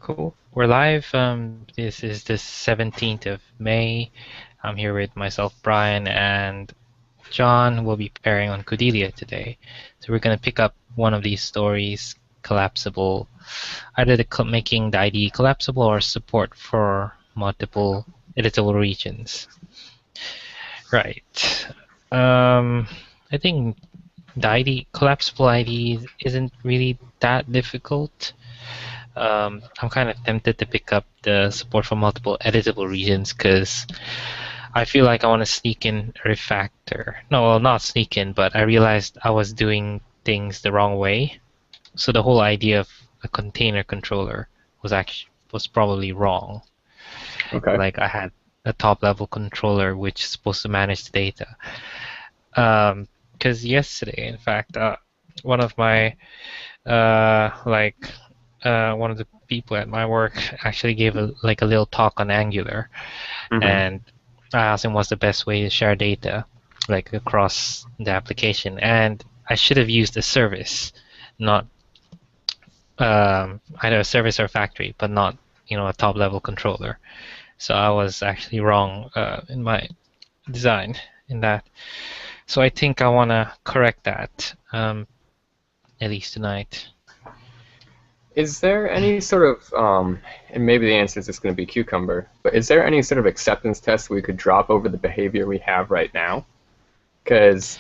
Cool. We're live. This is the 17th of May. I'm here with myself, Brian, and John. Will be pairing on Codealia today. So we're going to pick up one of these stories, collapsible, either making the IDE collapsible or support for multiple editable regions. Right. Um, I think the IDE, collapsible IDE isn't really that difficult. I'm kind of tempted to pick up the support for multiple editable regions because I feel like I want to sneak in a refactor. No, well, not sneak in, but I realized I was doing things the wrong way. So the whole idea of a container controller was probably wrong. Okay. Like I had a top level controller which is supposed to manage the data. Because yesterday, in fact, one of my like one of the people at my work actually gave a little talk on Angular, hmm and I asked him what's the best way to share data, like across the application, and I should have used a service, not either a service or factory, but not a top level controller. So I was actually wrong in my design in that. So I think I want to correct that at least tonight. Is there any sort of, and maybe the answer is just going to be cucumber, but is there any sort of acceptance test we could drop over the behavior we have right now? Because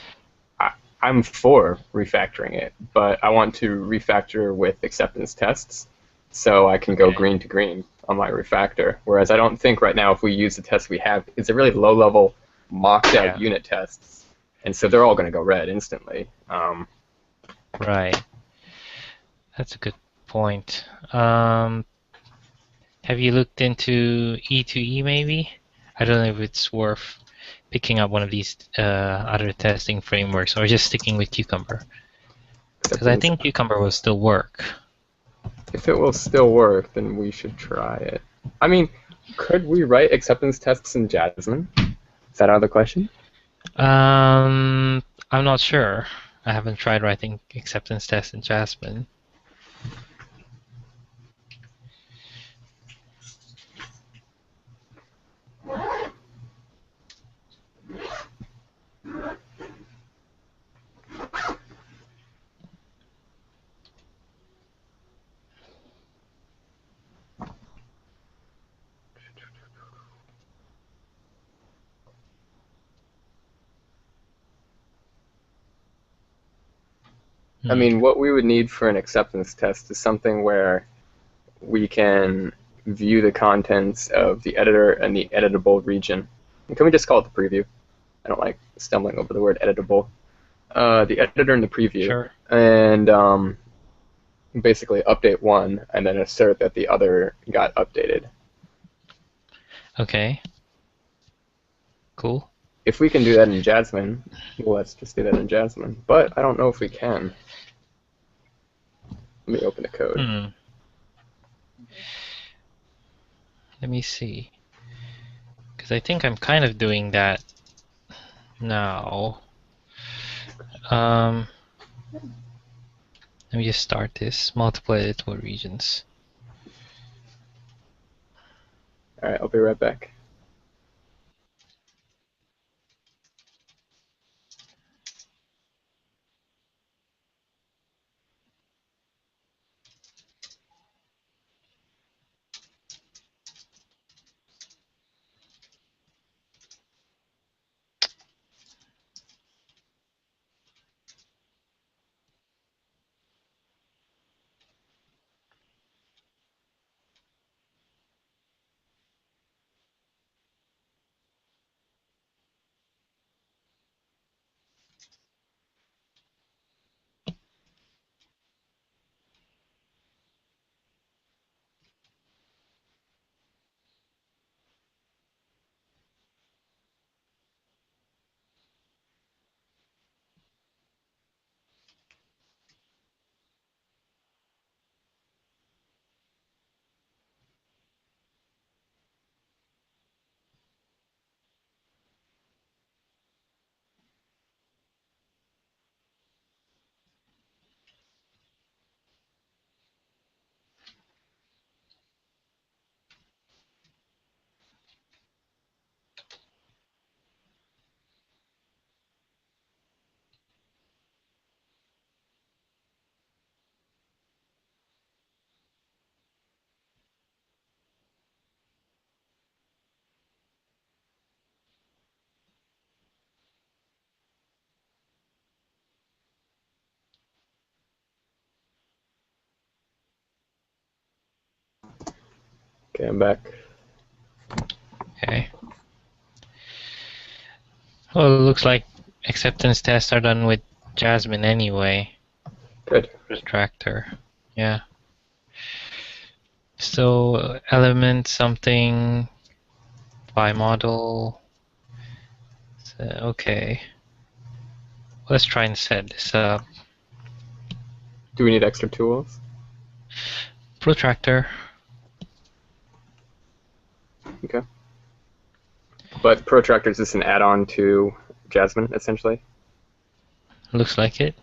I'm for refactoring it, but I want to refactor with acceptance tests so I can go Okay. green to green on my refactor. Whereas I don't think right now if we use the tests we have, it's a really low level mocked out Yeah. unit tests. And so they're all going to go red instantly. Right. That's a good point. Have you looked into E2E maybe? I don't know if it's worth picking up one of these other testing frameworks or just sticking with Cucumber. Because I Acceptance think Cucumber will still work. If it will still work, then we should try it. I mean, could we write acceptance tests in Jasmine? Is that out of the question? Um, I'm not sure. I haven't tried writing acceptance tests in Jasmine. I Hmm. mean, what we would need for an acceptance test is something where we can view the contents of the editor and the editable region. And can we just call it the preview? I don't like stumbling over the word editable. The editor and the preview, Sure. and basically update one and then assert that the other got updated. Okay. Cool. If we can do that in Jasmine, let's just do that in Jasmine. But I don't know if we can. Let me open the code. Hmm. Let me see. Because I think I'm kind of doing that now. Um, Let me just start this. Multiple editable regions. All right, I'll be right back. Okay, I'm back. Okay. Well, it looks like acceptance tests are done with Jasmine anyway. Good. Protractor. Yeah. So element something by model. So, okay. Let's try and set this up. Do we need extra tools? Protractor. Okay. But Protractor is just an add-on to Jasmine, essentially? Looks like it.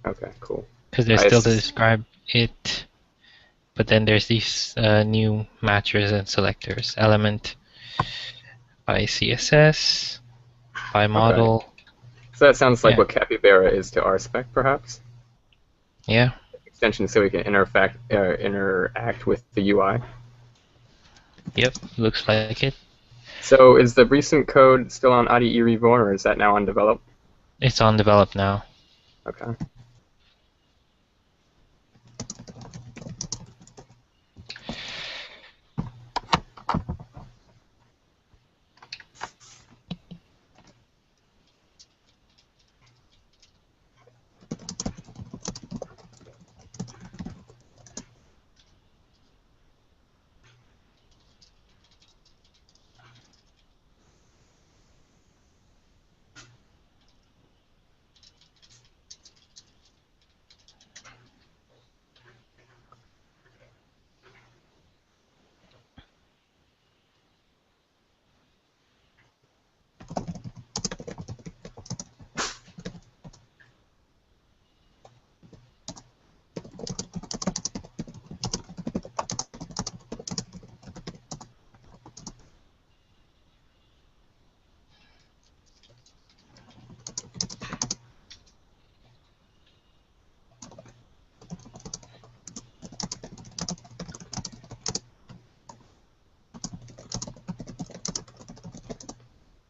Okay, cool. Because there's still to describe it. But then there's these new matchers and selectors. Element by CSS, by model. Okay. So that sounds like Yeah. what Capybara is to RSpec, perhaps? Yeah. Extension so we can interact with the UI. Yep. Looks like it. So is the recent code still on IDE Reborn, or is that now undeveloped? It's on develop now. Okay.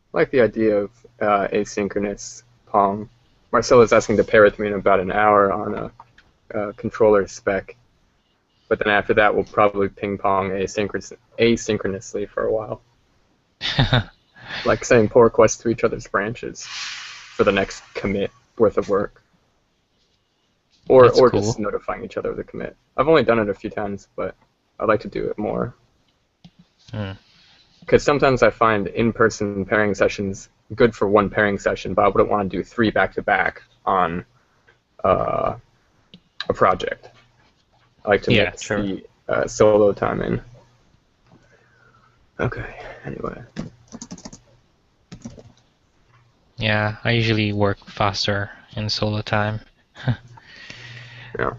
I like the idea of asynchronous Pong. Marcella's asking to pair with me in about an hour on a controller spec, but then after that we'll probably ping pong asynchronously for a while. Like saying pull requests to each other's branches for the next commit worth of work. Or cool. just notifying each other of the commit. I've only done it a few times, but I'd like to do it more. Because sometimes I find in-person pairing sessions good for one pairing session, but I wouldn't want to do 3 back-to-back on a project. I like to mix the solo time in. Okay, anyway. Yeah, I usually work faster in solo time. Yeah.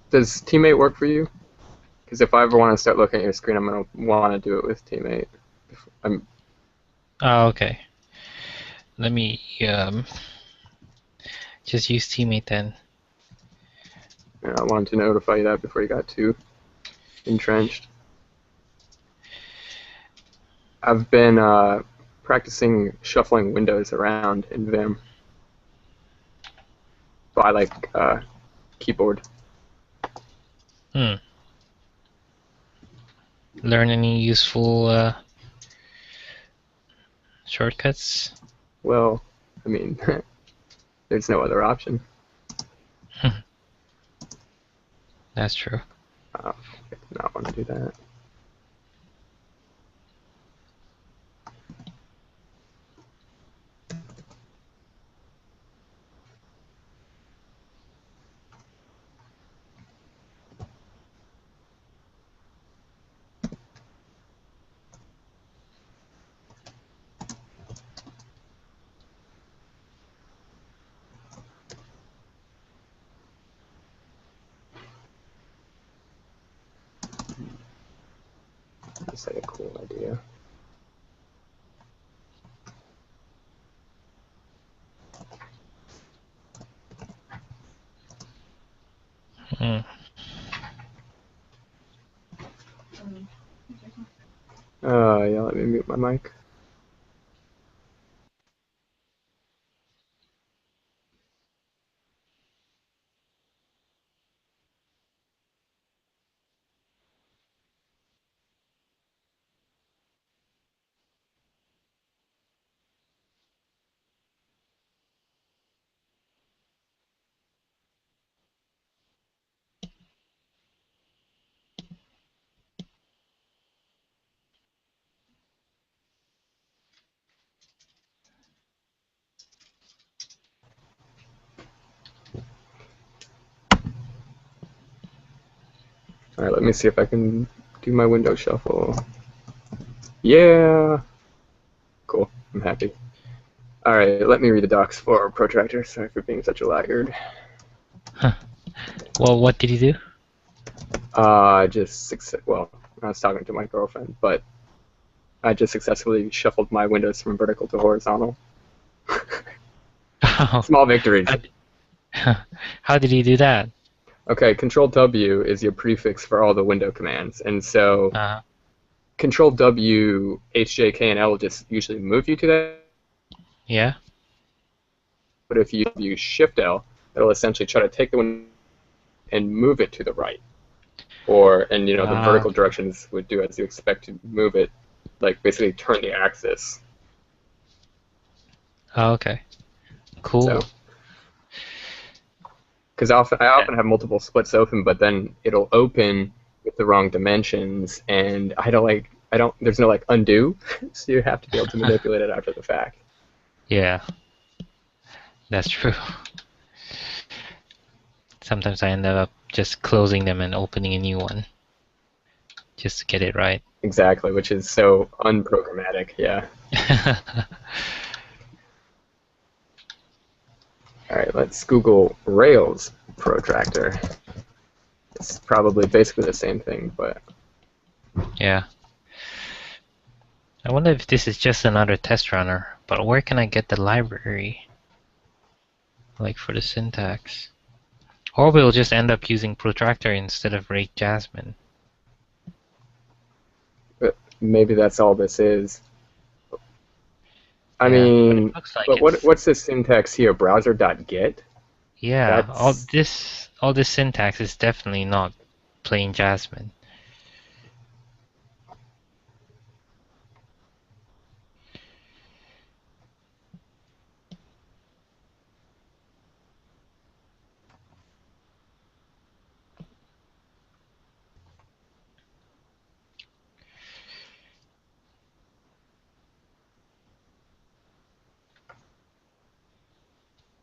Does Teammate work for you? Because if I ever want to start looking at your screen, I'm going to want to do it with Teammate. Oh, okay. Let me just use Teammate then. Yeah, I wanted to notify you that before you got too entrenched. I've been practicing shuffling windows around in Vim by like keyboard. Learn any useful shortcuts? Well, I mean, there's no other option. That's true. Oh, I did not want to do that. That's like a cool idea. Mm. Yeah, let me mute my mic. All right, let me see if I can do my window shuffle. Yeah. Cool. I'm happy. All right, let me read the docs for Protractor. Sorry for being such a laggard. Huh. Well, what did you do? I was talking to my girlfriend, but I just successfully shuffled my windows from vertical to horizontal. Oh, Small victories. how did you do that? Okay, Control W is your prefix for all the window commands, and so Uh, Control W, H, J, K, and L will just usually move you to that. yeah. But if you use Shift L, it'll essentially try to take the window and move it to the right. And the vertical Okay. directions would do as you expect to move it, like basically turn the axis. Oh, okay. Cool. So, because I often have multiple splits open, but then it'll open with the wrong dimensions, and there's no like undo, so you have to be able to manipulate it after the fact. Yeah, that's true. Sometimes I end up just closing them and opening a new one just to get it right. Exactly, which is so unprogrammatic. Yeah. All right, let's Google Rails protractor. It's probably basically the same thing, but Yeah. I wonder if this is just another test runner, but where can I get the library? Like for the syntax. Or we'll just end up using protractor instead of rate Jasmine. maybe that's all this is. I Yeah, but it mean, looks like but it's what's the syntax here? Browser.get? yeah. That's All this syntax is definitely not plain Jasmine.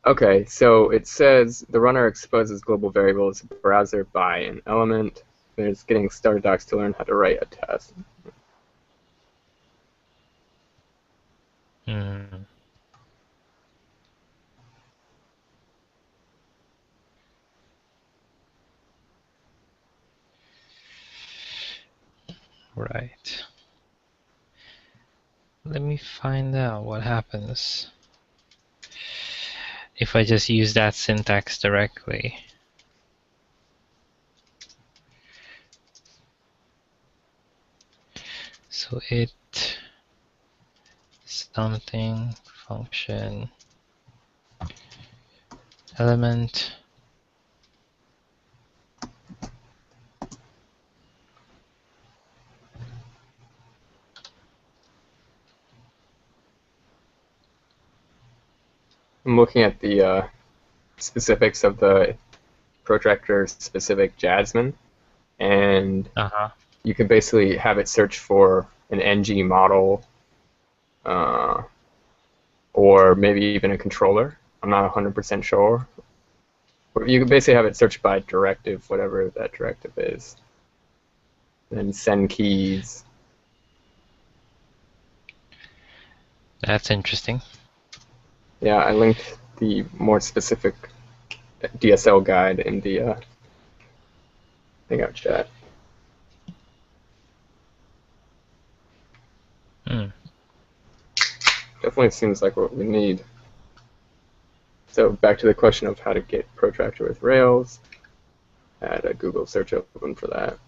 okay. So it says the runner exposes global variables browser by an element. There's getting starter docs to learn how to write a test. Hmm. Right. Let me find out what happens if I just use that syntax directly. So it something function element. I'm looking at the specifics of the protractor specific Jasmine, and Uh-huh. you can basically have it search for an NG model, uh, or maybe even a controller. I'm not 100% sure. Or you can basically have it search by directive, whatever that directive is. Then send keys. That's interesting. Yeah, I linked the more specific DSL guide in the Hangout chat. Hmm. Definitely seems like what we need. So back to the question of how to get protractor with Rails. had a Google search open for that.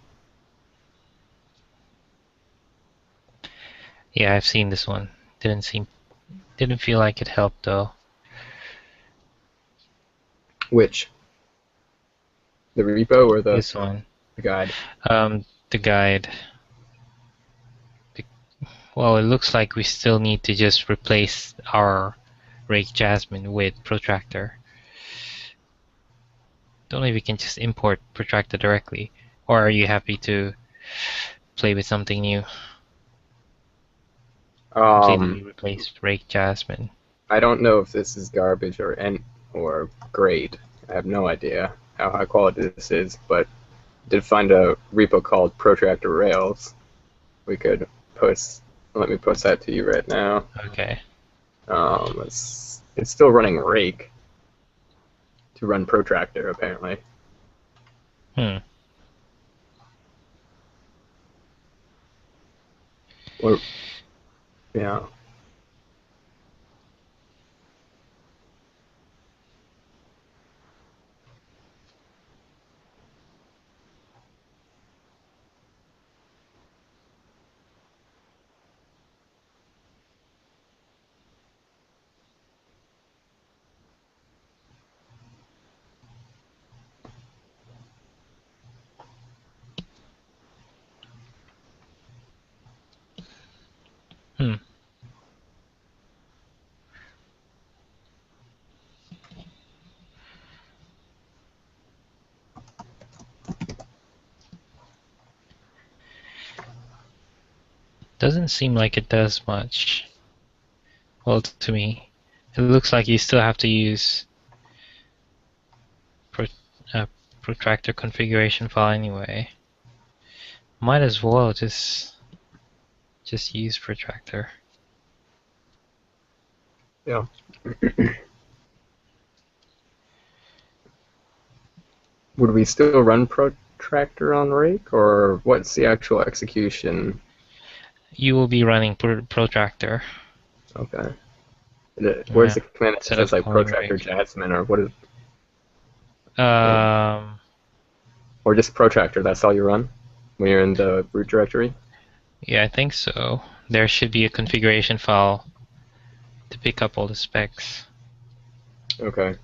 Yeah, I've seen this one. Didn't feel like it helped though. Which? The repo or This one. the guide? The guide. Well, it looks like we still need to just replace our Rake Jasmine with Protractor. Don't know if we can just import Protractor directly, or are you happy to play with something new? Completely replace Rake Jasmine. I don't know if this is garbage or great. I have no idea how high quality this is, but I did find a repo called Protractor Rails. We could post. Let me post that to you right now. Okay. It's still running Rake to run Protractor apparently. Or yeah. Doesn't seem like it does much. Well, to me, it looks like you still have to use Protractor configuration file anyway. Might as well just use Protractor. Yeah. Would we still run Protractor on Rake, or what's the actual execution? You will be running Protractor. Okay. Where's Yeah. the command that Instead says of like calling Protractor Rake. Jasmine, or what is? Or just Protractor? That's all you run when you're in the root directory. Yeah, I think so. There should be a configuration file to pick up all the specs. Okay.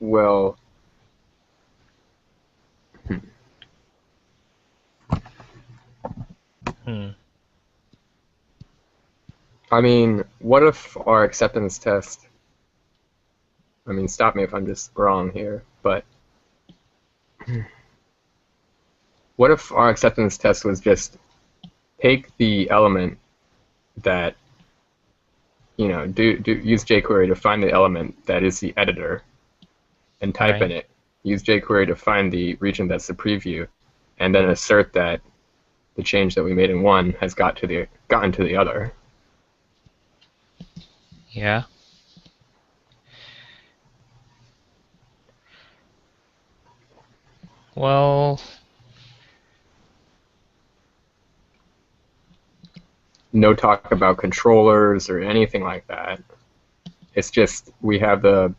Well, I mean, what if our acceptance test? I mean, stop me if I'm just wrong here, but what if our acceptance test was just take the element that, use jQuery to find the element that is the editor and type in it, use jQuery to find the region that's the preview, and then assert that the change that we made in one has gotten to the other. Yeah. Well, no talk about controllers or anything like that. It's just we have the.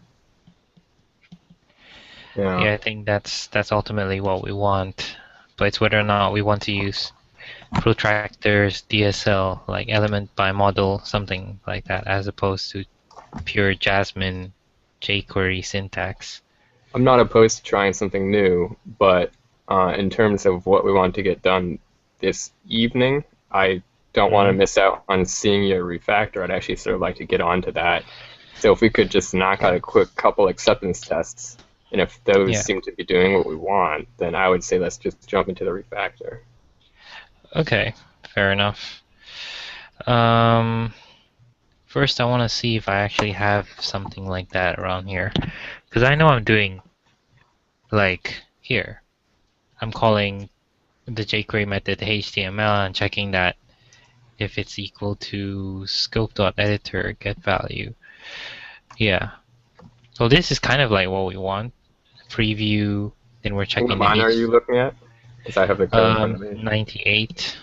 yeah, I think that's ultimately what we want, but it's whether or not we want to use Protractor's DSL, like element by model, something like that, as opposed to pure Jasmine jQuery syntax. I'm not opposed to trying something new, but in terms of what we want to get done this evening, I don't want to miss out on seeing your refactor. I'd actually sort of like to get onto that. So if we could just knock out a quick couple acceptance tests, and if those seem to be doing what we want, then I would say let's just jump into the refactor. Okay, fair enough. First, I want to see if I actually have something like that around here, because I know I'm doing like here. I'm calling the jQuery method HTML and checking that if it's equal to scope.editor get value. Yeah. So this is kind of like what we want. Preview, then we're What checking the line are you H. looking at? Because I have the code in front of me. 98.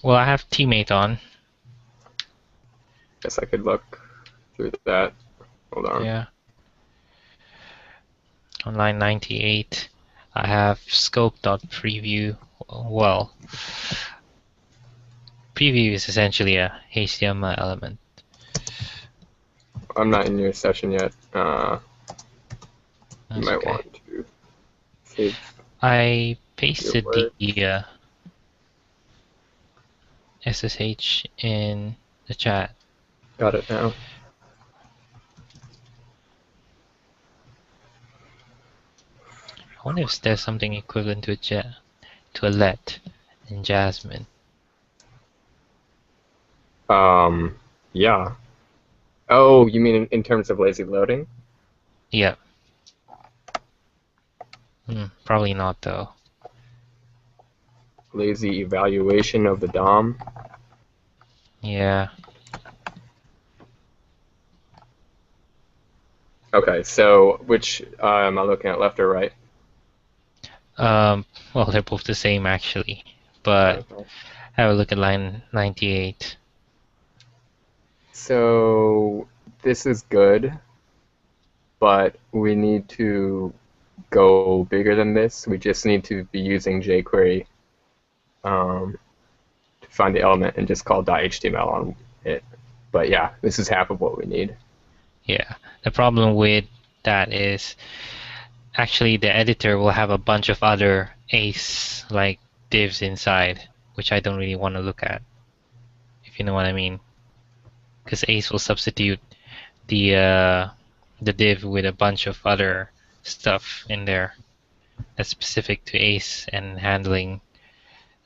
Well, I have teammate on. Guess I could look through that. Hold on. Yeah. On line 98, I have scope.preview. Well, preview is essentially a HTML element. I'm not in your session yet. You That's might okay. want to save I your pasted work. the SSH in the chat. Got it now. I wonder if there's something equivalent to a let in Jasmine. Yeah. Oh, you mean in terms of lazy loading? Yeah. Probably not though. Lazy evaluation of the DOM? Yeah. Okay, so which am I looking at, left or right? Well, they're both the same actually, but Okay. have a look at line 98. So this is good, but we need to go bigger than this. We just need to be using jQuery to find the element and just call .html on it. But yeah, this is half of what we need. Yeah. The problem with that is actually the editor will have a bunch of other ACE like divs inside, which I don't really want to look at, if you know what I mean. Because ACE will substitute the div with a bunch of other stuff in there that's specific to ACE and handling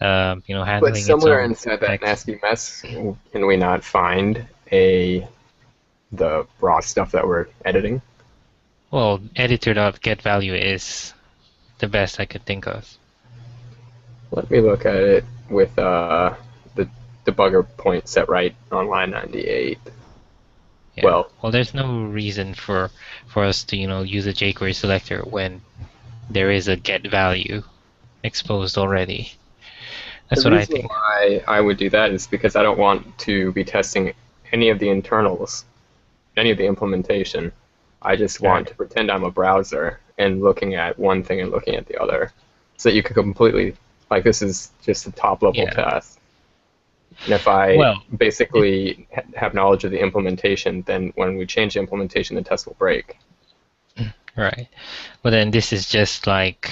But handling its somewhere own inside that text. nasty mess, can we not find the raw stuff that we're editing? Well, editor.getValue is the best I could think of. Let me look at it with the debugger point set right on line 98. Yeah. Well, Well, there's no reason for us to use a jQuery selector when there is a get value exposed already. the That's what I reason think. why I would do that is because I don't want to be testing any of the internals, any of the implementation. I just All want right. to pretend I'm a browser and looking at one thing and looking at the other, so that you can completely, like, this is just a top level Yeah. test. And if I Well, it, basically have knowledge of the implementation, then when we change the implementation, the test will break. right. But then this is just like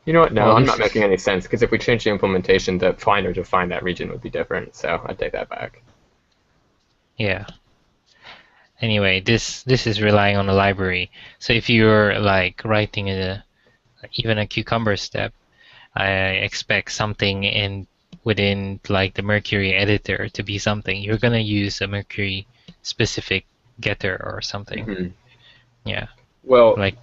You know what? No, well, I'm this not making is any sense because if we change the implementation, the finder to find that region would be different. So I take that back. yeah. Anyway, this is relying on a library. So if you're like writing even a cucumber step, I expect something within like the Mercury editor to be something. You're gonna use a Mercury specific getter or something. Hmm. Yeah, Well, like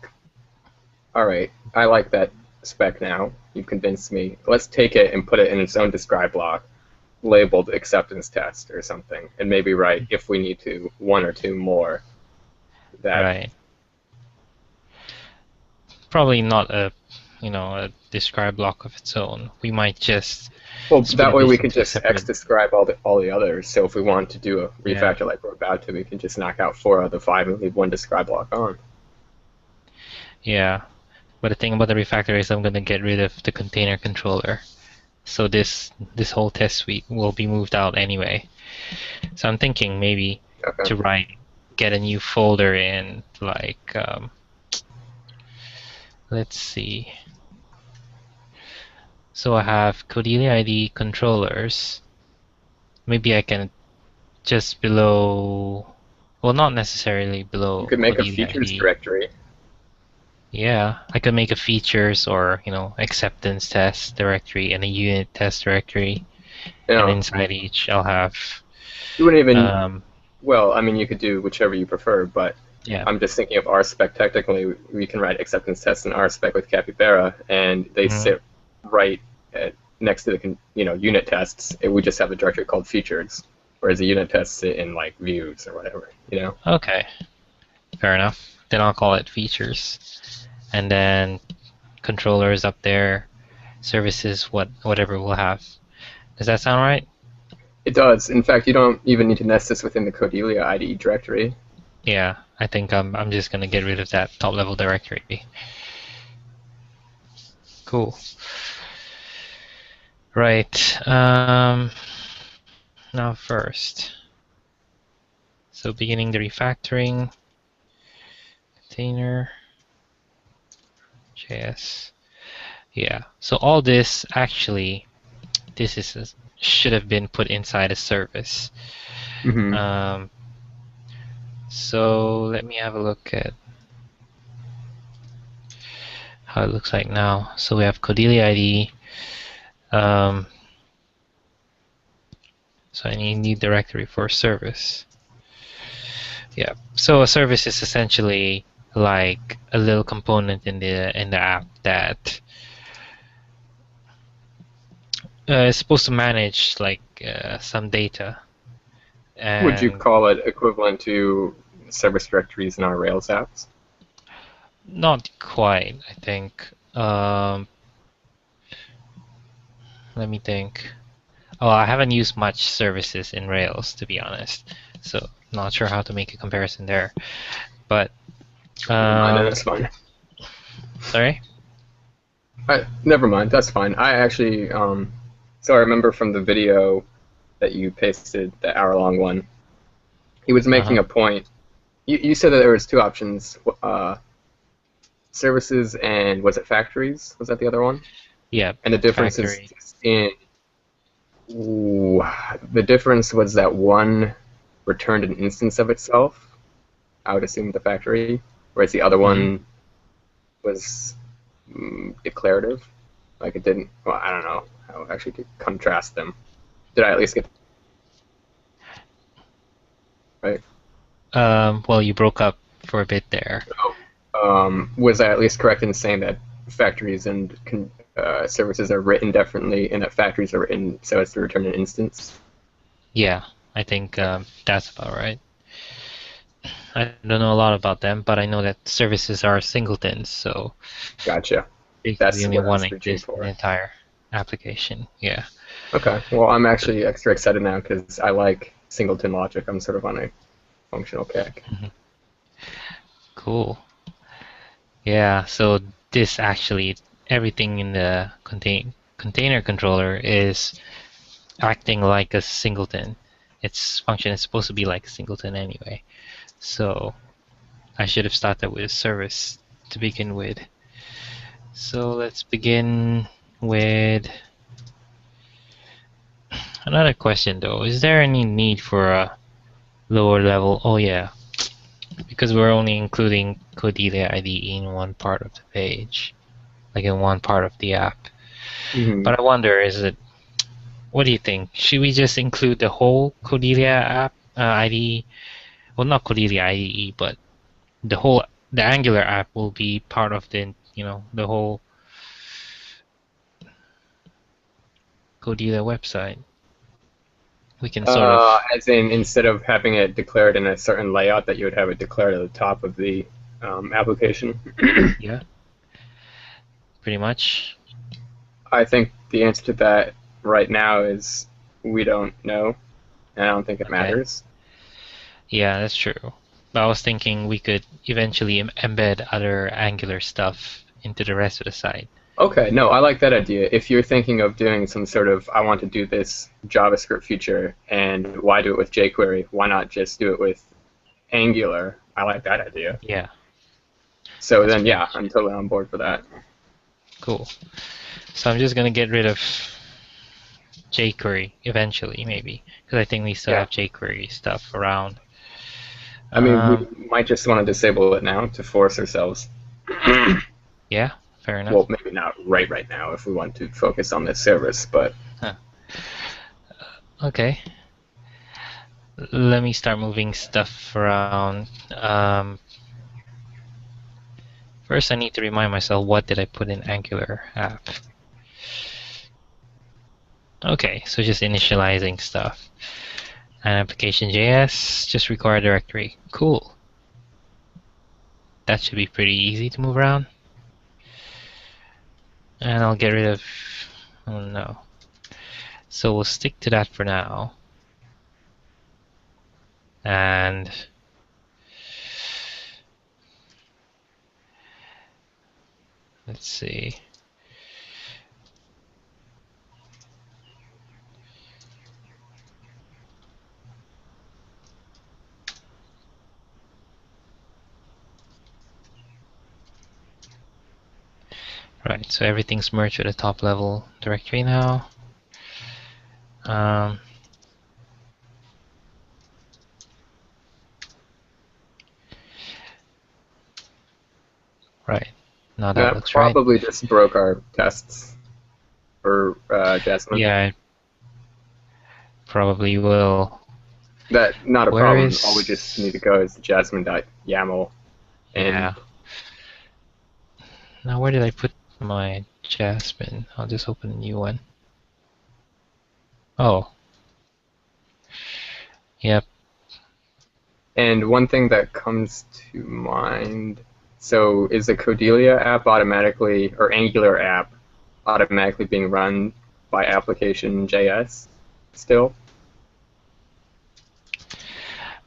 all right. I like that spec now. You've convinced me. Let's take it and put it in its own describe block, labeled acceptance test or something, and maybe write if we need to one or two more. That right. Probably not a describe block of its own. We might just well, split that way we this could into a just X separate. describe all the others. So if we want to do a Yeah, refactor like we're about to, we can just knock out 4 out of the 5 and leave one describe block on. yeah. But the thing about the refactor is I'm gonna get rid of the container controller. So this whole test suite will be moved out anyway. So I'm thinking maybe Okay. to get a new folder in like let's see. So I have Codealia IDE controllers. Maybe I can just below, well, not necessarily You below could make a Codealia features IDE. directory. Yeah, I could make a features or acceptance test directory and a unit test directory, You and know, inside each I'll have you wouldn't even. um Well, I mean, you could do whichever you prefer, but yeah. I'm just thinking of RSpec. Technically, we can write acceptance tests in RSpec with Capybara, and they Mhm. sit right at next to the unit tests, it would just have a directory called features, whereas the unit tests sit in like views or whatever. Okay, fair enough. Then I'll call it features, and then controllers up there, services, whatever we'll have. Does that sound right? It does. In fact, you don't even need to nest this within the Codealia IDE directory. Yeah, I think I'm just gonna get rid of that top level directory. Cool. Right. Now first. So beginning the refactoring container JS. Yeah. So all this actually, should have been put inside a service. Mm-hmm. So let me have a look at how it looks like now. So we have Codealia IDE. So I need new directory for service. Yeah. So a service is essentially like a little component in the app that is supposed to manage like some data. Would you And call it equivalent to service directories in our Rails apps? not quite, I think. Let me think. Oh, I haven't used much services in Rails, to be honest. So not sure how to make a comparison there. But Never mind, that's fine. sorry? Never mind, that's fine. I actually, so I remember from the video that you pasted, the hour-long one, he was making a point. You said that there was two options, services and was it factories? Was that the other one? Yeah. And the difference Factory. is the difference was that one returned an instance of itself. I would assume the factory, whereas the other one was declarative. Like it didn't. Well, I don't know how actually to contrast them. Did I at least get right? Well, you broke up for a bit there. Was I at least correct in saying that factories and services are written differently, and that factories are written so as to return an instance? Yeah, I think that's about right. I don't know a lot about them, but I know that services are singletons, so Gotcha. basically That's only what I one was reaching exists in the for. entire application. Yeah. Okay. Well, I'm actually extra excited now because I like singleton logic. I'm sort of on a functional kick. Cool. Yeah, so this actually, everything in the container controller is acting like a singleton. Its function is supposed to be like a singleton anyway. So I should have started with a service to begin with. So let's begin with another question though. Is there any need for a lower level? Oh yeah, because we're only including Codealia IDE in one part of the page, like in one part of the app. Mm-hmm. But I wonder, what do you think? Should we just include the whole Codealia app IDE? Well, not Codealia IDE, but the Angular app will be part of the whole Codealia website. We can sort of, As in, instead of having it declared in a certain layout, that you would have it declared at the top of the application. yeah, pretty much. I think the answer to that right now is we don't know, and I don't think it Okay. matters. Yeah, that's true. But I was thinking we could eventually embed other Angular stuff into the rest of the site. Okay, no, I like that idea. If you're thinking of doing some sort of, I want to do this JavaScript feature, and why do it with jQuery? Why not just do it with Angular? I like that idea. Yeah, So that's then, pretty yeah, much I'm it. totally on board for that. Cool. So I'm just gonna get rid of jQuery eventually, maybe, because I think we still Yeah. have jQuery stuff around. I mean, we Um, might just want to disable it now to force ourselves. yeah, fair enough. Well, maybe not right now if we want to focus on this service, but Huh. Okay. Let me start moving stuff around. First, I need to remind myself what did I put in Angular app. Okay, so just initializing stuff. And application.js, just require directory. Cool. That should be pretty easy to move around. And I'll get rid of... Oh no. So we'll stick to that for now. And... let's see. Right, so everything's merged with a top level directory now. Right, now that That looks right. probably just broke our tests for Jasmine. Yeah, it probably will. That not a Where problem. All we just need is... to go is the jasmine.yaml, and yeah. Now where did I put my Jasmine? I'll just open a new one. Oh. Yep. and one thing that comes to mind. So is the Codealia app automatically, or Angular app, automatically being run by application.js still?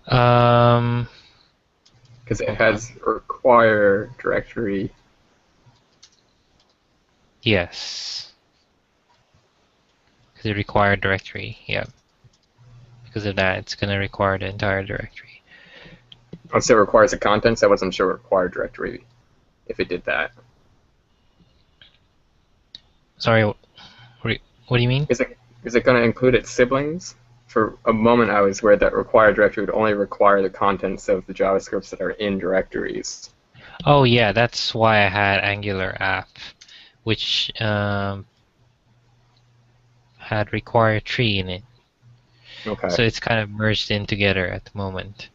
Um, Because it hold on. has require directory. Yes. Because it required directory. Yep. Because of that, it's going to require the entire directory. Oh, so it requires the contents. I wasn't sure it required directory if it did that. Sorry, what do you mean? Is it going to include its siblings? For a moment, I was worried that require directory would only require the contents of the JavaScripts that are in directories. Oh yeah, that's why I had Angular app, which had require tree in it. Okay. So it's kind of merged in together at the moment.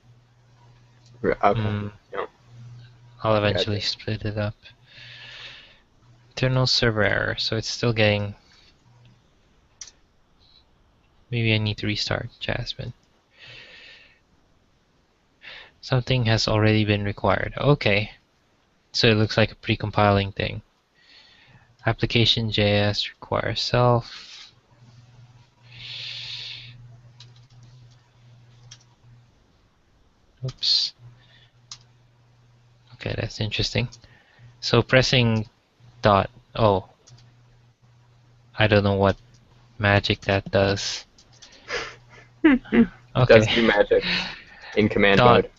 Okay. Yeah. I'll Gotcha. eventually split it up. Internal server error, so it's still getting... Maybe I need to restart Jasmine. Something has already been required. Okay. So it looks like a pre-compiling thing. Application.js requires self. Oops. Okay, that's interesting. So pressing dot... Oh. I don't know what magic that does. It does Okay. do magic in command Dot... mode.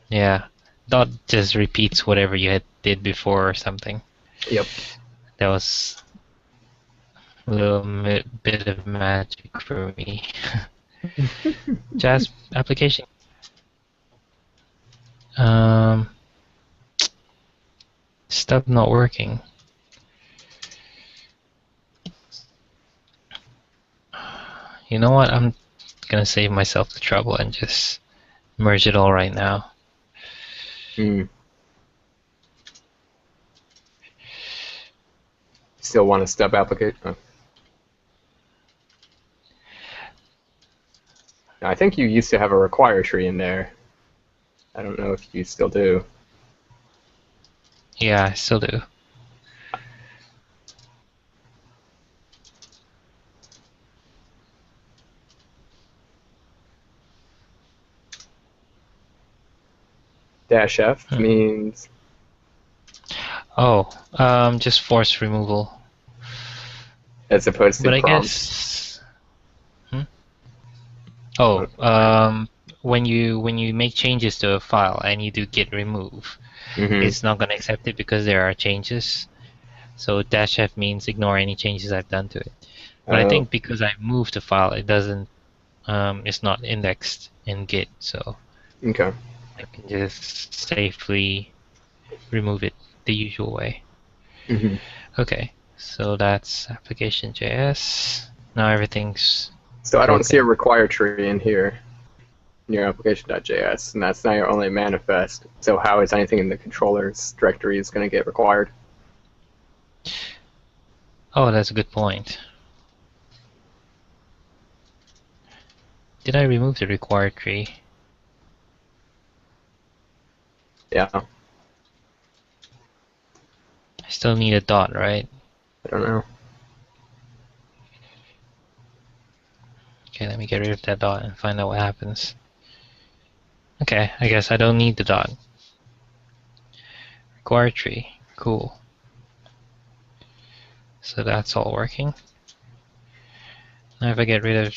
Yeah. Dot just repeats whatever you had did before or something. Yep. That was a little bit of magic for me. Jazz application. Stop not working. You know what? I'm gonna save myself the trouble and just merge it all right now. Mm. Still want a stub application? Oh. I think you used to have a require tree in there. I don't know if you still do. Yeah, I still do. Dash F means... Oh, just force removal. As opposed to But I prompt. guess... Oh, when you make changes to a file and you do git remove, it's not gonna accept it because there are changes. So dash F means ignore any changes I've done to it. But I Oh, think because I moved the file, it doesn't. It's not indexed in Git, so okay. I can just safely remove it the usual way. Okay, so that's application.js. Now everything's So I don't see a broken. require tree in here in your application.js, and that's not your only manifest. So how is anything in the controllers directory is going to get required? Oh, that's a good point. Did I remove the required tree? Yeah, I still need a dot, right? I don't know. Okay, let me get rid of that dot and find out what happens. Okay, I guess I don't need the dot. Required tree. Cool. So that's all working. Now if I get rid of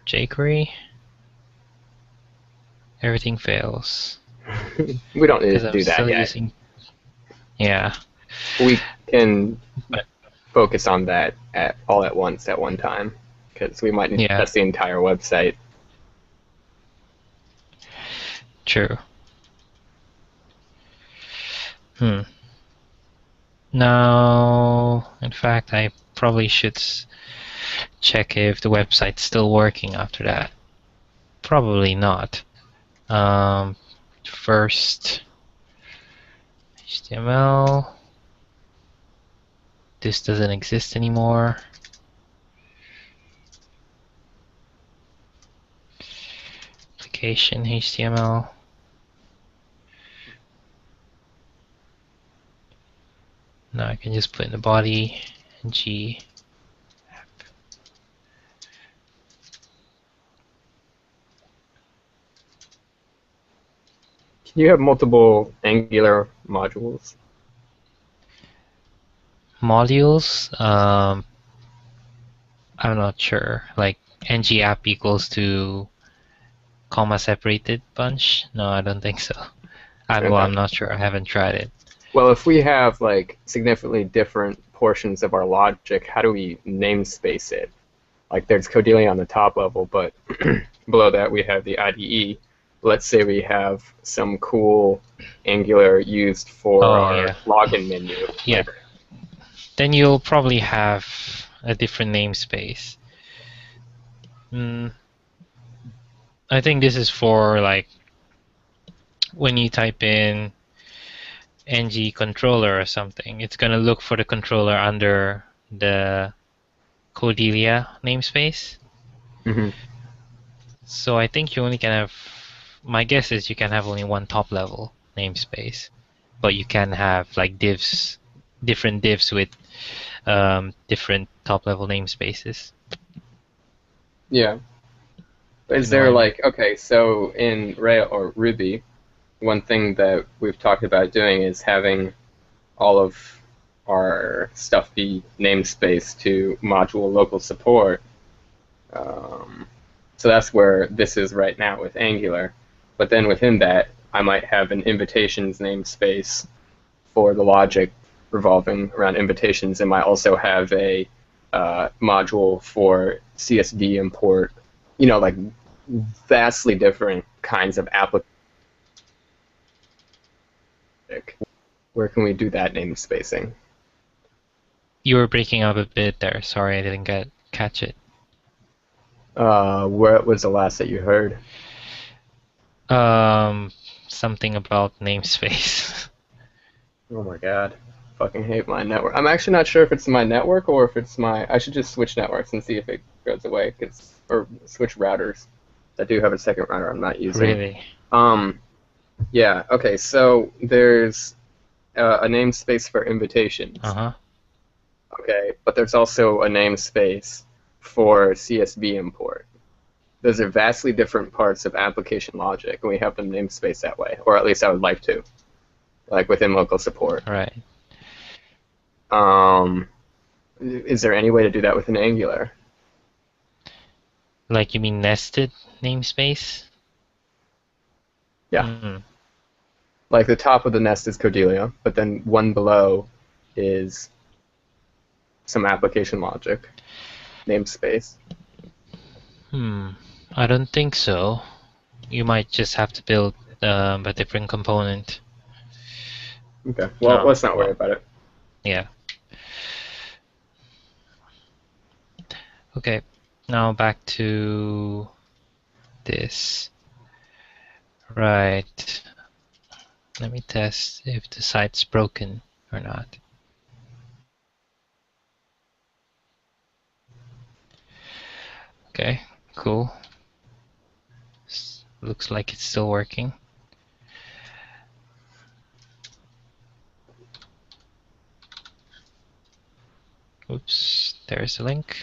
jQuery, everything fails. We don't need Because to I'm do that still yet. using... Yeah. We can But focus on that all at once at one time, because we might need to yeah, test the entire website. true. Now, in fact, I probably should check if the website's still working after that. Probably not. First, HTML. This doesn't exist anymore. Application HTML. Now I can just put in the body G. Can you have multiple Angular modules? Modules. I'm not sure. Like ng app equals to comma separated bunch? No, I don't think so. Well, Okay. I'm not sure. I haven't tried it. Well, if we have like significantly different portions of our logic, how do we namespace it? Like there's Codealia on the top level, but below that we have the IDE. Let's say we have some cool Angular used for Oh our yeah, login menu. yeah. Like, Then you'll probably have a different namespace. I think this is for like when you type in ng controller or something, it's gonna look for the controller under the Codealia namespace. mhm. So I think you only can have, my guess is you can have only one top level namespace, but you can have like divs, different divs with different top level namespaces. Yeah. If you Is know what there I mean? like, okay, so in Rail or Ruby, one thing that we've talked about doing is having all of our stuff be namespace to module local support. Um, so that's where this is right now with Angular. But then within that, I might have an invitations namespace for the logic revolving around invitations, and might also have a module for CSV import. You know, like vastly different kinds of applications. Where can we do that namespacing? You were breaking up a bit there. Sorry, I didn't catch it. Where was the last that you heard? Um, Something about namespace. Oh my god. Fucking hate my network. I'm actually not sure if it's my network or if it's my. I should just switch networks and see if it goes away. Or switch routers. I do have a second router I'm not using. Really? Um, yeah, okay, so there's a namespace for invitations. Uh-huh. Okay, but there's also a namespace for CSV import. Those are vastly different parts of application logic, and we have them namespace that way, or at least I would like to, like within local support. Right. Um, is there any way to do that within Angular? Like you mean nested namespace? Yeah. Hmm. Like the top of the nest is Codealia, but then one below is some application logic namespace. I don't think so. You might just have to build a different component. Okay, well, No, let's not worry well, about it. yeah. Okay, now back to this. Right. Let me test if the site's broken or not. Okay, cool. Looks like it's still working. Oops, there's the link.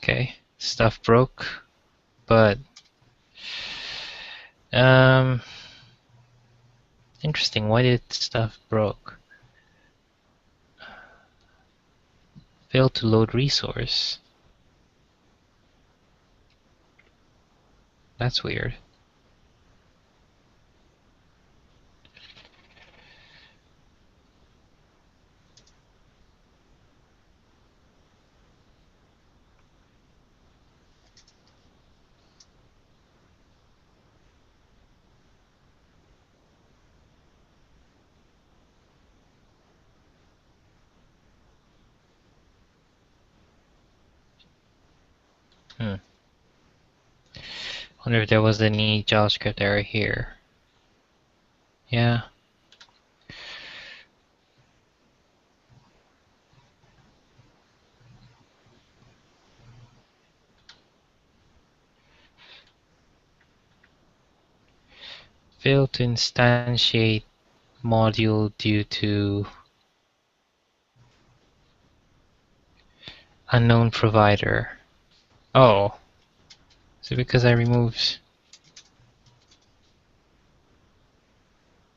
Okay, stuff broke, but interesting. Why did stuff broke? Failed to load resource. That's weird. Wonder if there was any JavaScript error here. Yeah. Failed to instantiate module due to unknown provider. Oh. Is it because I removed...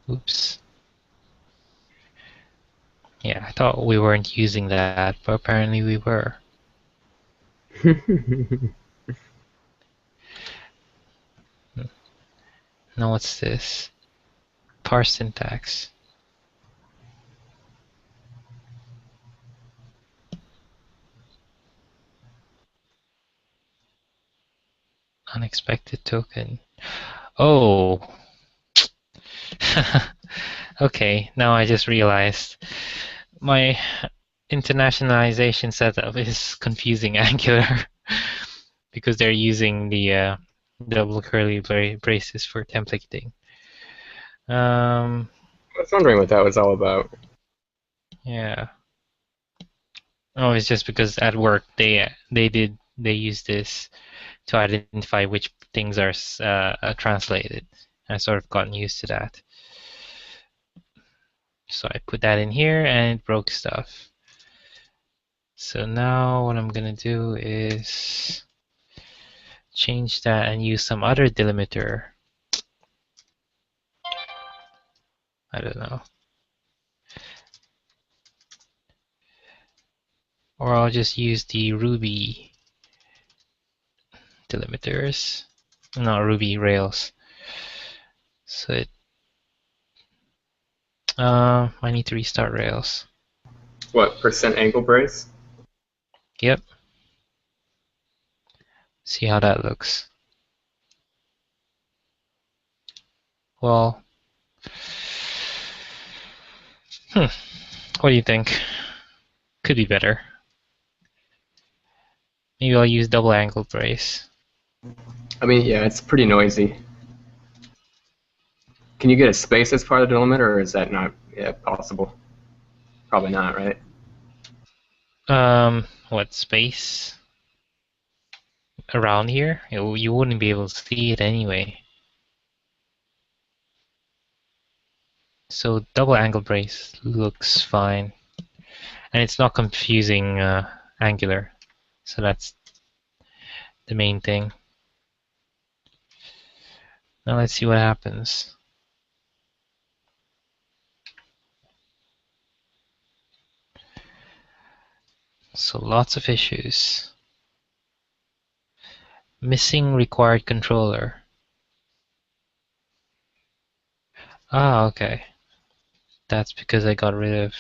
Oops. Yeah, I thought we weren't using that, but apparently we were. Now what's this? Parse syntax. Unexpected token. Oh. Okay, now I just realized my internationalization setup is confusing Angular because they're using the double curly braces for templating. I was wondering what that was all about. Yeah. Oh, it's just because at work they use this to identify which things are translated. I've sort of gotten used to that. So I put that in here and it broke stuff. So now what I'm gonna do is change that and use some other delimiter. I don't know. Or I'll just use the Ruby delimiters. Not Ruby Rails. So it I need to restart Rails. What, percent angle brace? Yep. See how that looks. Well, what do you think? Could be better. Maybe I'll use double angle brace. I mean, yeah, it's pretty noisy. Can you get a space as part of the delimiter, or is that not possible? Probably not, right? What space around here? You wouldn't be able to see it anyway. So double angle brace looks fine, and it's not confusing Angular. So that's the main thing. Now let's see what happens. So lots of issues. Missing required controller. Ah, okay. That's because I got rid of...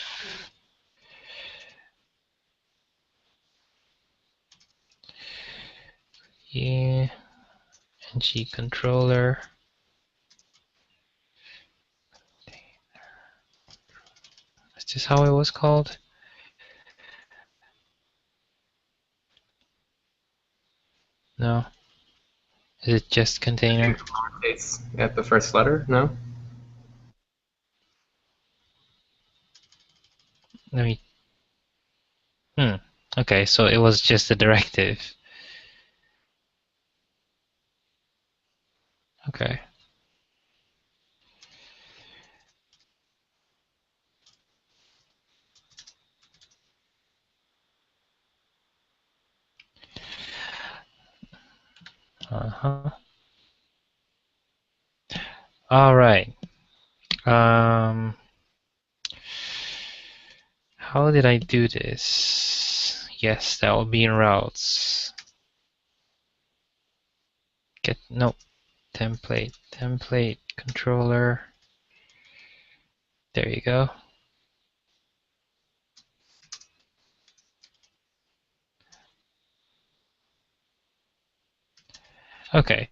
Yeah, ng controller. Is this how it was called? No. Is it just container? It's at the first letter, no? Let me. Hmm. Okay, so it was just a directive. Okay. Uh-huh. All right. Um, how did I do this? Yes, that will be in routes. Get no template controller. There you go. Okay,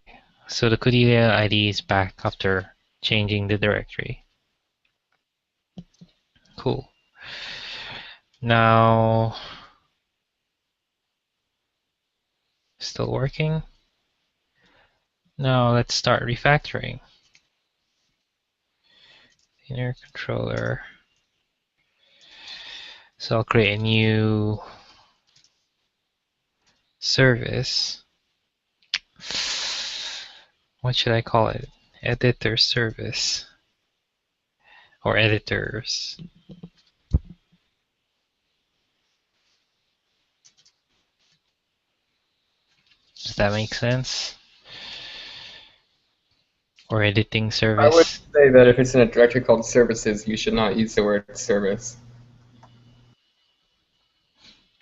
so the Codealia IDE is back after changing the directory. Cool. Now, still working. Now let's start refactoring. Inner controller. So I'll create a new service. What should I call it? Editor service. Or editors. Does that make sense? Or editing I would service? say that if it's in a directory called services, you should not use the word service.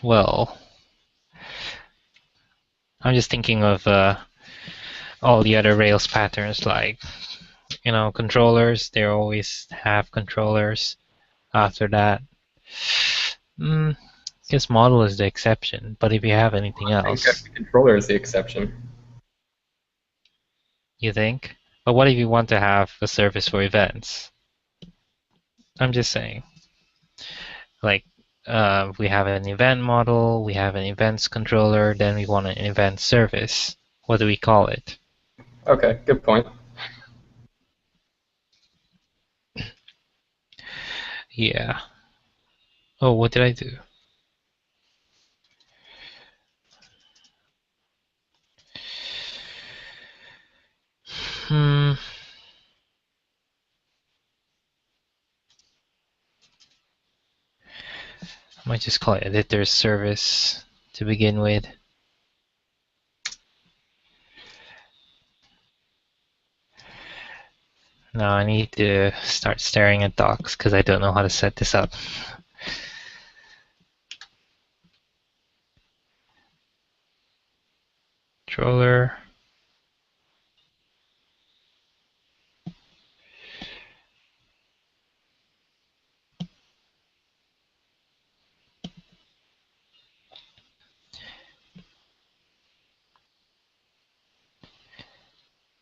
Well, I'm just thinking of all the other Rails patterns, like, controllers. They always have controllers after that. I guess model is the exception, but if you have anything I think else, the controller is the exception. you think? But what if you want to have a service for events? I'm just saying, like, we have an event model, we have an events controller, then we want an event service. What do we call it? Okay, good point. Yeah. Oh, what did I do? Hmm. I might just call it editor service to begin with. Now I need to start staring at docs because I don't know how to set this up. Controller.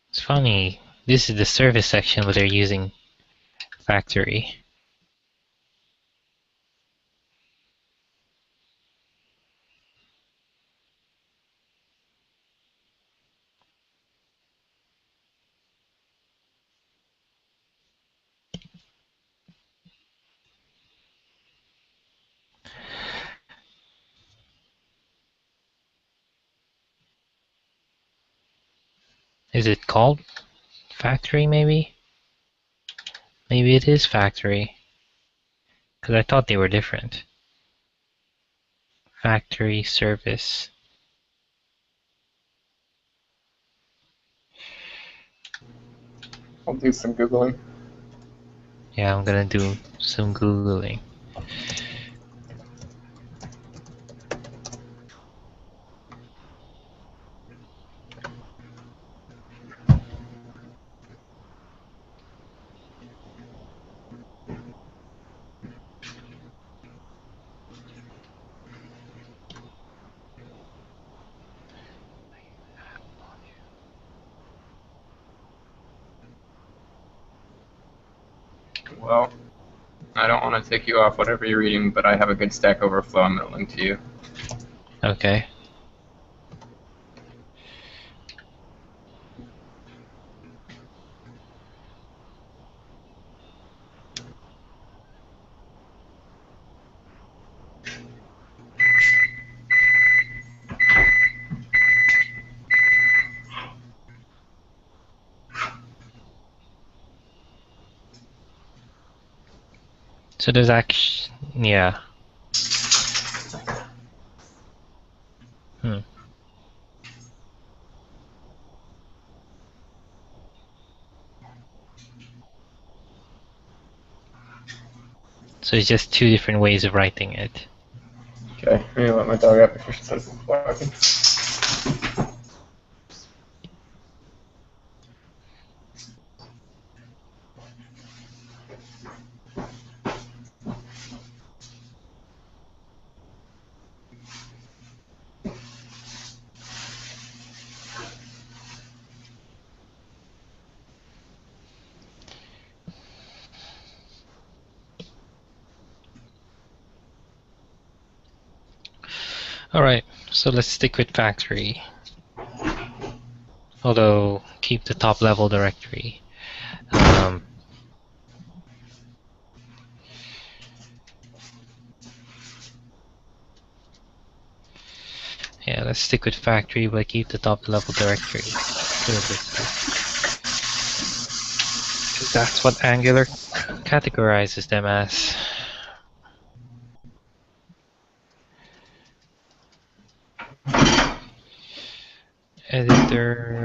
It's funny. This is the service section, but they're using factory. Is it called factory, maybe? Maybe it is factory. Because I thought they were different. Factory service. I'll do some Googling. Yeah, I'm gonna do some Googling. Well, I don't want to take you off whatever you're reading, but I have a good Stack Overflow I'm going to link to you. Okay. So there's actually, yeah. Hmm. So it's just two different ways of writing it. Okay, let me let my dog out before she starts barking. Alright, so let's stick with factory. Although, keep the top level directory. Yeah, let's stick with factory, but keep the top level directory. Do it this way. Because that's what Angular categorizes them as. Editor.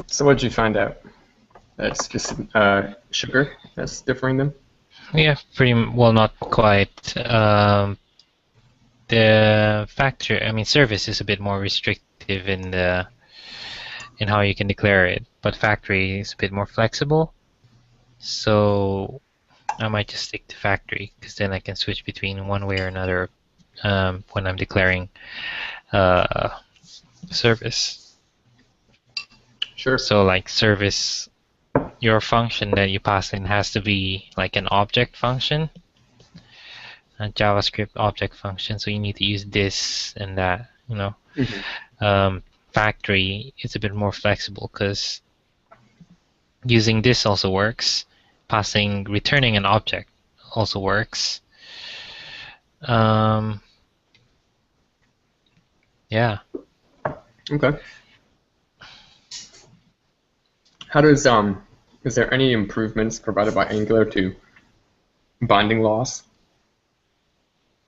So what did you find out? That's just sugar that's differing them? Yeah, pretty well, not quite. The factor, I mean, service is a bit more restrictive in how you can declare it, but factory is a bit more flexible. So I might just stick to factory because then I can switch between one way or another when I'm declaring service. Sure. So like service, your function that you pass in has to be like an object function, a JavaScript object function. So you need to use this and that, you know. Factory is a bit more flexible because using this also works. Returning an object also works. Yeah. Okay. How does is there any improvements provided by Angular to binding loss?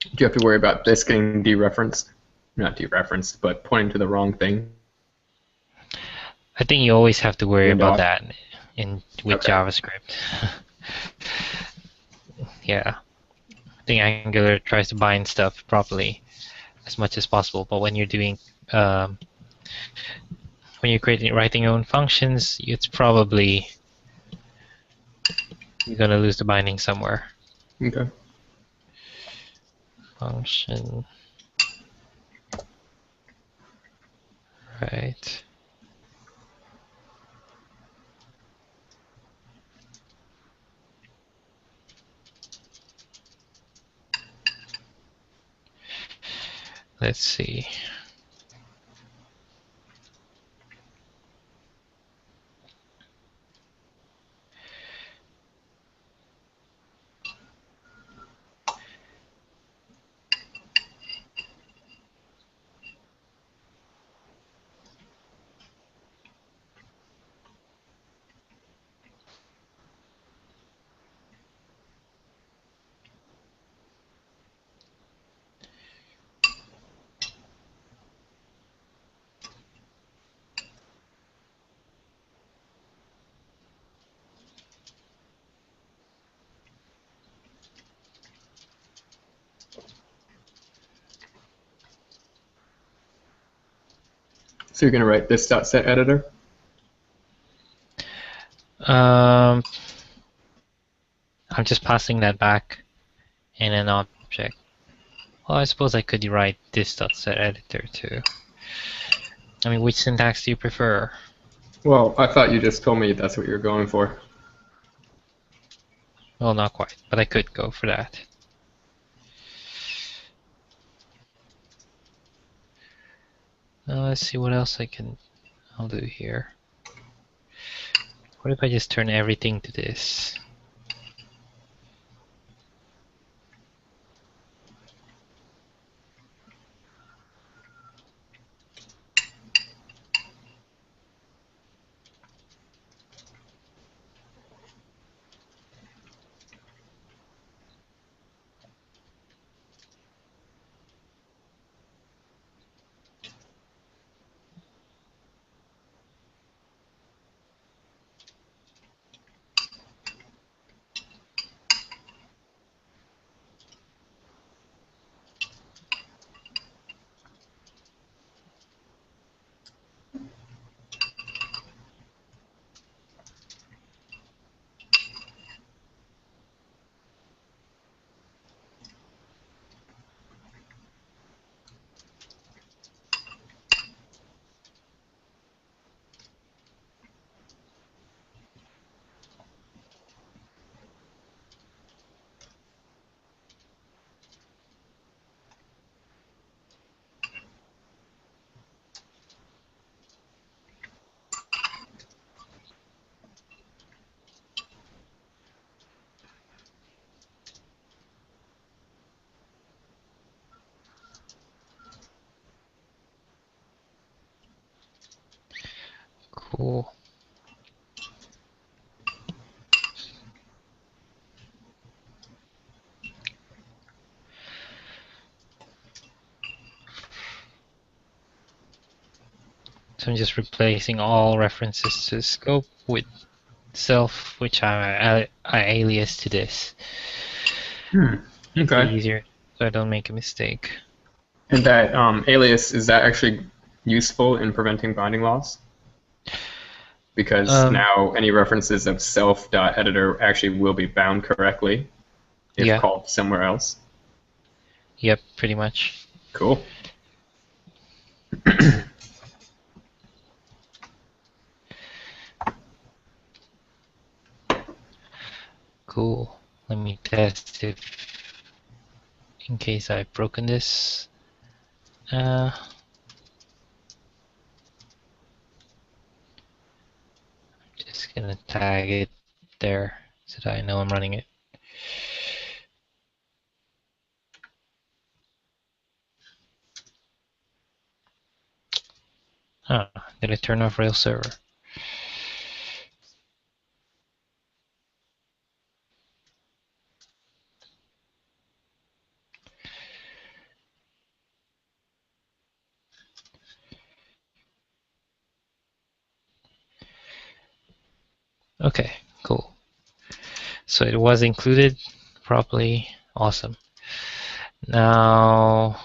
Do you have to worry about this getting dereferenced? Not dereferenced, but pointing to the wrong thing? I think you always have to worry In about doc? that with Okay. JavaScript. Yeah. I think Angular tries to bind stuff properly as much as possible, but when you're doing when you're writing your own functions, it's probably you're gonna lose the binding somewhere. Okay. Function. Right. Let's see. So you're going to write this dot set editor? Um, I'm just passing that back in an object. Well, I suppose I could write this dot set editor too. I mean, which syntax do you prefer? Well, I thought you just told me that's what you're going for. Well, not quite, but I could go for that. Let's see what else I'll do here. What if I just turn everything to this? Cool. So I'm just replacing all references to scope with self, which I alias to this. Makes it Okay. easier so I don't make a mistake. And that alias, is that actually useful in preventing binding loss? Because Um, now any references of self.editor actually will be bound correctly if yeah, called somewhere else. yep, pretty much. Cool. Cool. Let me test if, in case I've broken this. Just gonna tag it there so that I know I'm running it. Ah, did I turn off Rails server? Okay, cool. So it was included properly. Awesome. Now,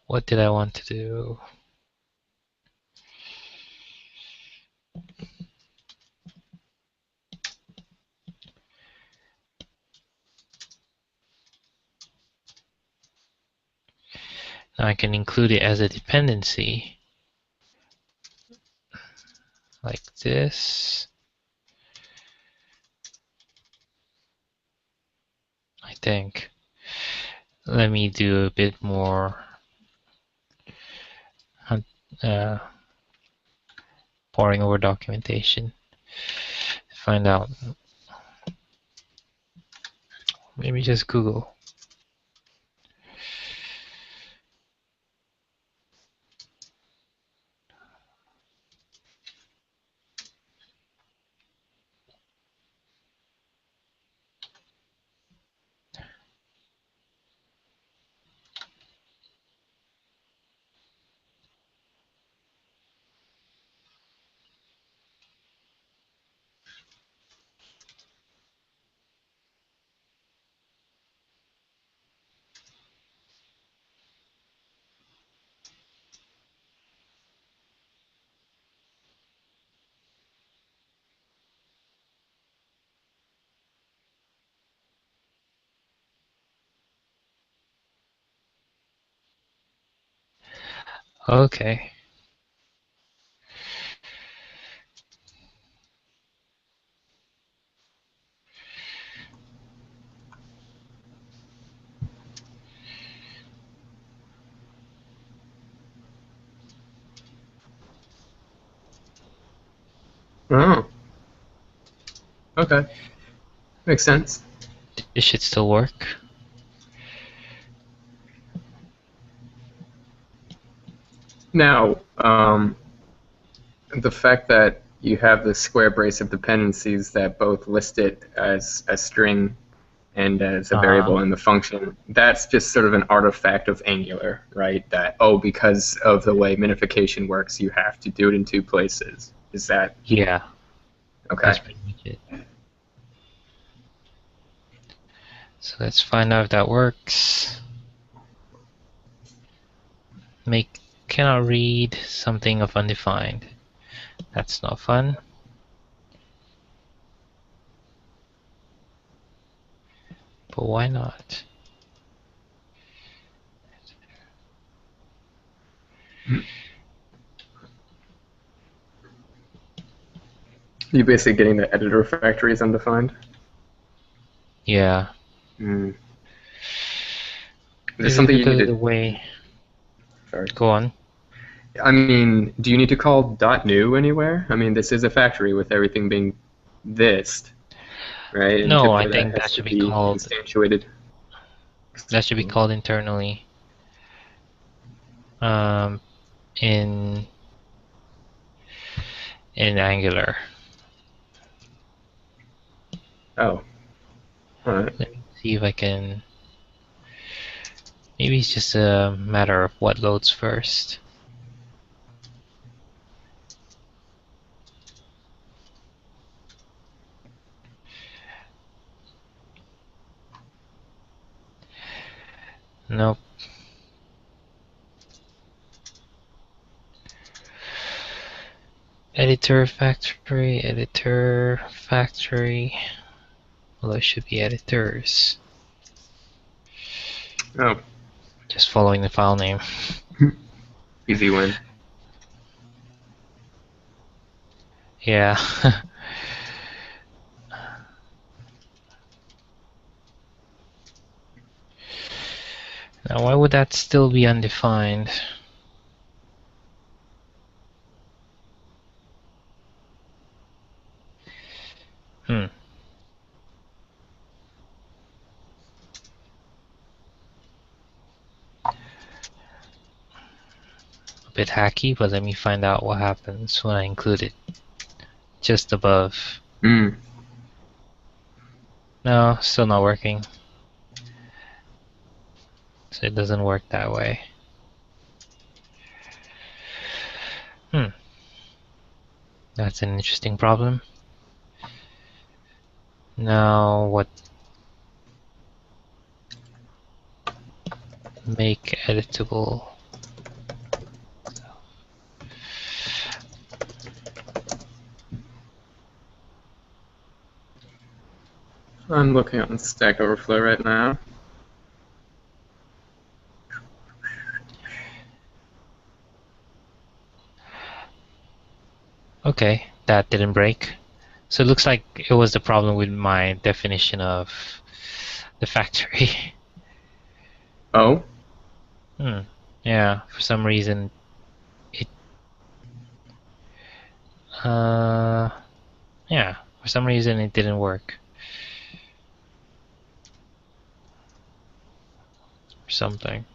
what did I want to do? Now I can include it as a dependency, like this. I think. Let me do a bit more uh, poring over documentation. Find out. Maybe just Google. Okay. Oh, okay. Makes sense. This should still work. Now, the fact that you have this square brace of dependencies that both list it as a string and as a Uh, variable in the function, that's just sort of an artifact of Angular, right? That, oh, because of the way minification works, you have to do it in two places. Is that yeah, okay? that's pretty much it. So let's find out if that works. Make cannot read something of undefined. That's not fun. But why not? You're basically getting the editor factories undefined. Yeah. Mm. Is there Is it something you because need of to? the way? Sorry. Go on. I mean, do you need to call .new anywhere? I mean, this is a factory with everything being thised, right? And No, I typically that think has that to should be be called instantiated. internally. Um, in Angular. Oh, all right. Let me see if I can. Maybe it's just a matter of what loads first. Nope. Editor factory. Well, it should be editors. Oh, Just following the file name. easy win. Yeah. Now, why would that still be undefined? Hmm. A bit hacky, but let me find out what happens when I include it just above. Mm. No, still not working. So it doesn't work that way. Hmm. That's an interesting problem. Now, what? Make editable. I'm looking on Stack Overflow right now. Okay, that didn't break. So it looks like it was the problem with my definition of the factory. Oh, Yeah, for some reason it uh yeah, for some reason it didn't work. Or something.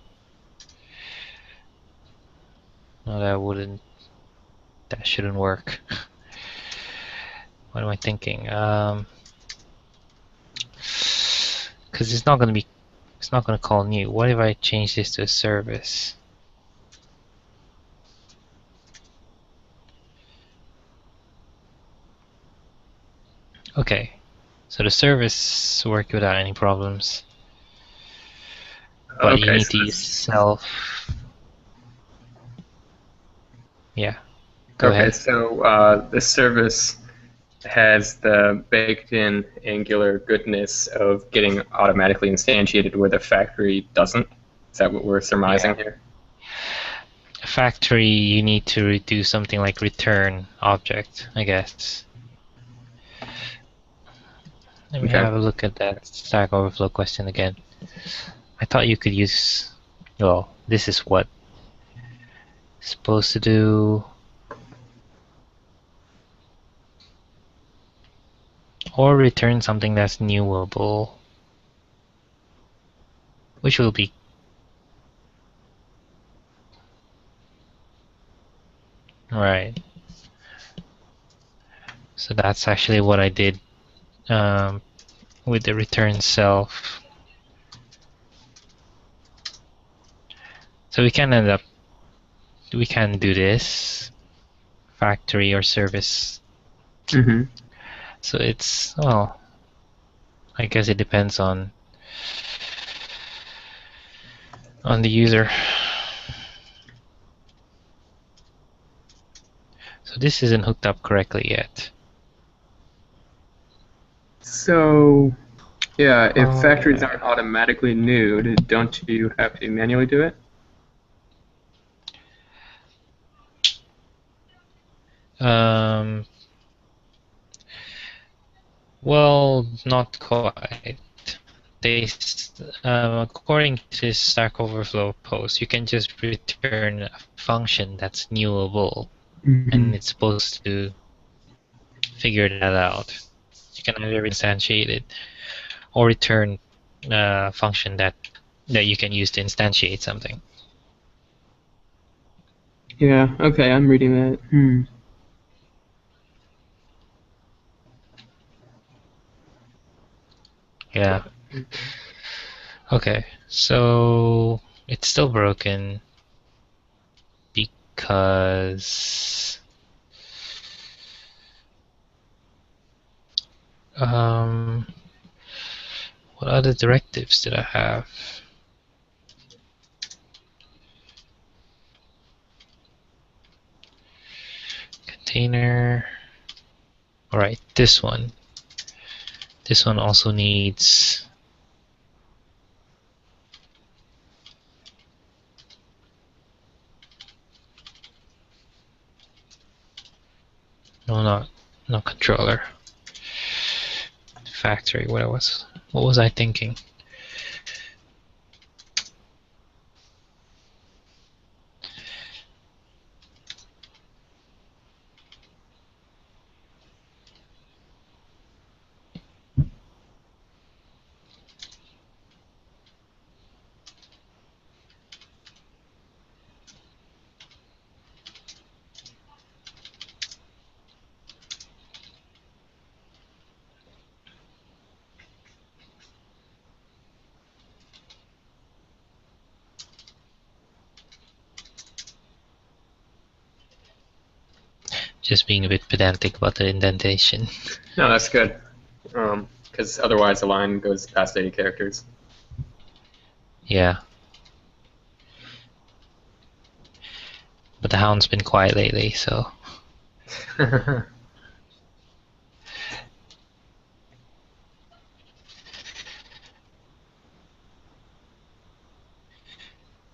No, that shouldn't work. What am I thinking? Because it's not gonna call new. What if I change this to a service? Okay, so the service worked without any problems, but you okay. need So to use this, self. Yeah, go okay, ahead. so this service has the baked-in Angular goodness of getting automatically instantiated where the factory doesn't. Is that what we're surmising Yeah. here? factory, you need to do something like return object, I guess. Let me Okay. have a look at that Stack Overflow question again. I thought you could use, well, this is what it's supposed to do. Or return something that's newable, which will be right. So that's actually what I did with the return self. So we can do this factory or service. Mm-hmm. So it's, well, I guess it depends on the user. So this isn't hooked up correctly yet. So, yeah, if Oh, factories yeah. aren't automatically nude, don't you have to manually do it? Well, not quite. According to Stack Overflow post, you can just return a function that's newable, Mm-hmm. and it's supposed to figure that out. You can either instantiate it or return a function that you can use to instantiate something. Yeah, okay, I'm reading that. Yeah. Okay, so it's still broken because what other directives did I have? Container. All right, this one. This one also needs no controller. Factory. What was I thinking? Just being a bit pedantic about the indentation. No, that's good. Because otherwise the line goes past 80 characters. Yeah. But the hound's been quiet lately, so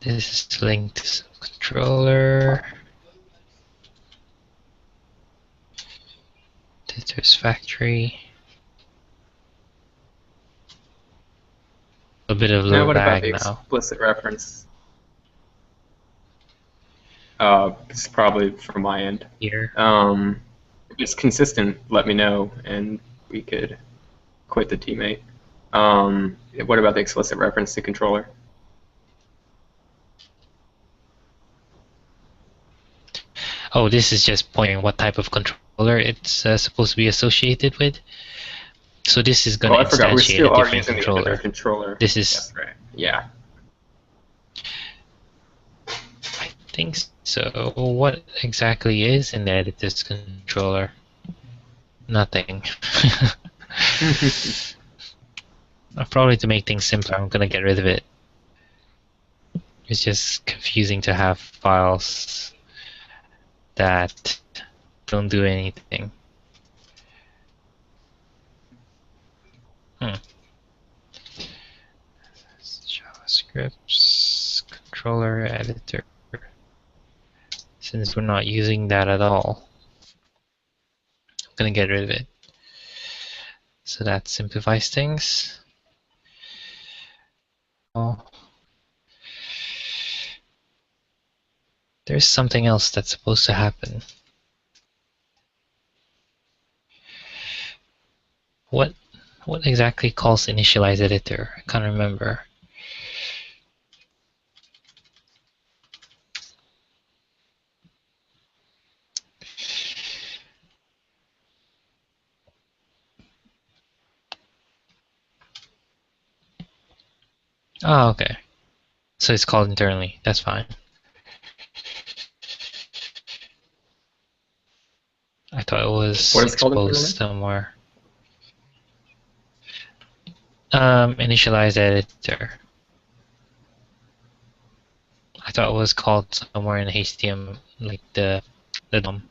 this is linked to some controller. There's factory. A bit of Now, low what about lag the now. explicit reference? It's probably from my end. Here. If it's consistent, let me know, and we could quit the teammate. What about the explicit reference to controller? Oh, this is just pointing what type of controller it's supposed to be associated with. So this is going Oh, to I forgot. We instantiate a still are different using the editor controller. controller. This is, That's right. Yeah. I think so. What exactly is in the editor's controller? Nothing. Probably to make things simpler, I'm going to get rid of it. It's just confusing to have files that don't do anything. JavaScript controller editor. since we're not using that at all. I'm gonna get rid of it. So that simplifies things. Oh, there's something else that's supposed to happen. What exactly calls initialize editor? I can't remember. Oh, okay. So it's called internally. That's fine. I thought it was What is it called exposed internally? somewhere. Initialize editor. I thought it was called somewhere in HTML, like the DOM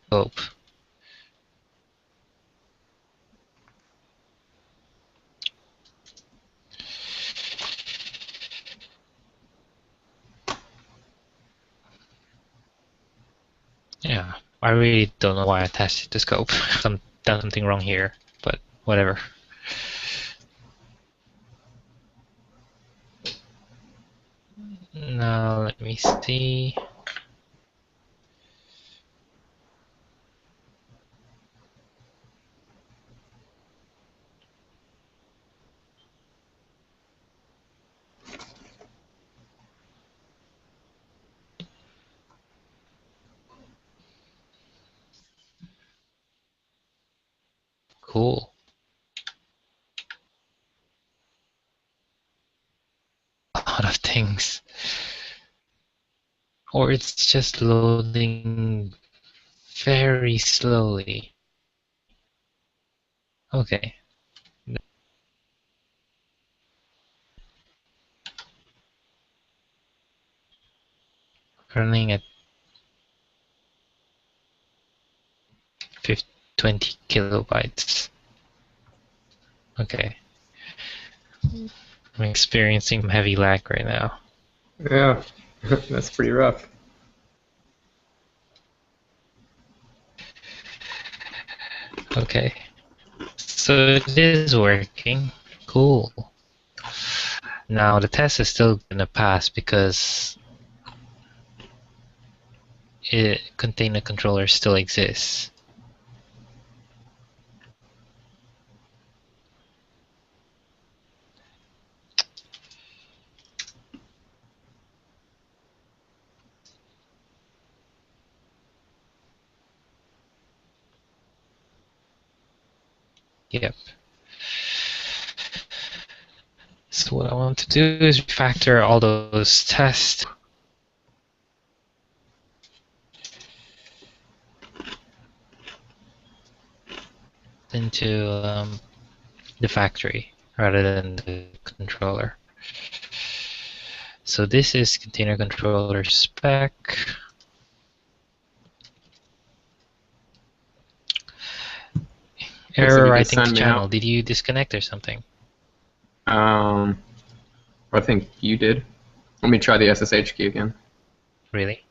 scope. Yeah, I really don't know why I attached it to scope. I've done something wrong here, but whatever. Now let me see. Cool. A lot of things. Or it's just loading very slowly. Okay. Running at 20 kilobytes. Okay. I'm experiencing heavy lag right now. Yeah, that's pretty rough. Okay. So it is working. Cool. Now the test is still gonna pass because container controller still exists. Yep. So what I want to do is refactor all those tests into the factory rather than the controller. So this is container controller spec. Looks like Error you just writing to sent me channel. out. Did you disconnect or something? I think you did. Let me try the SSH key again. Really?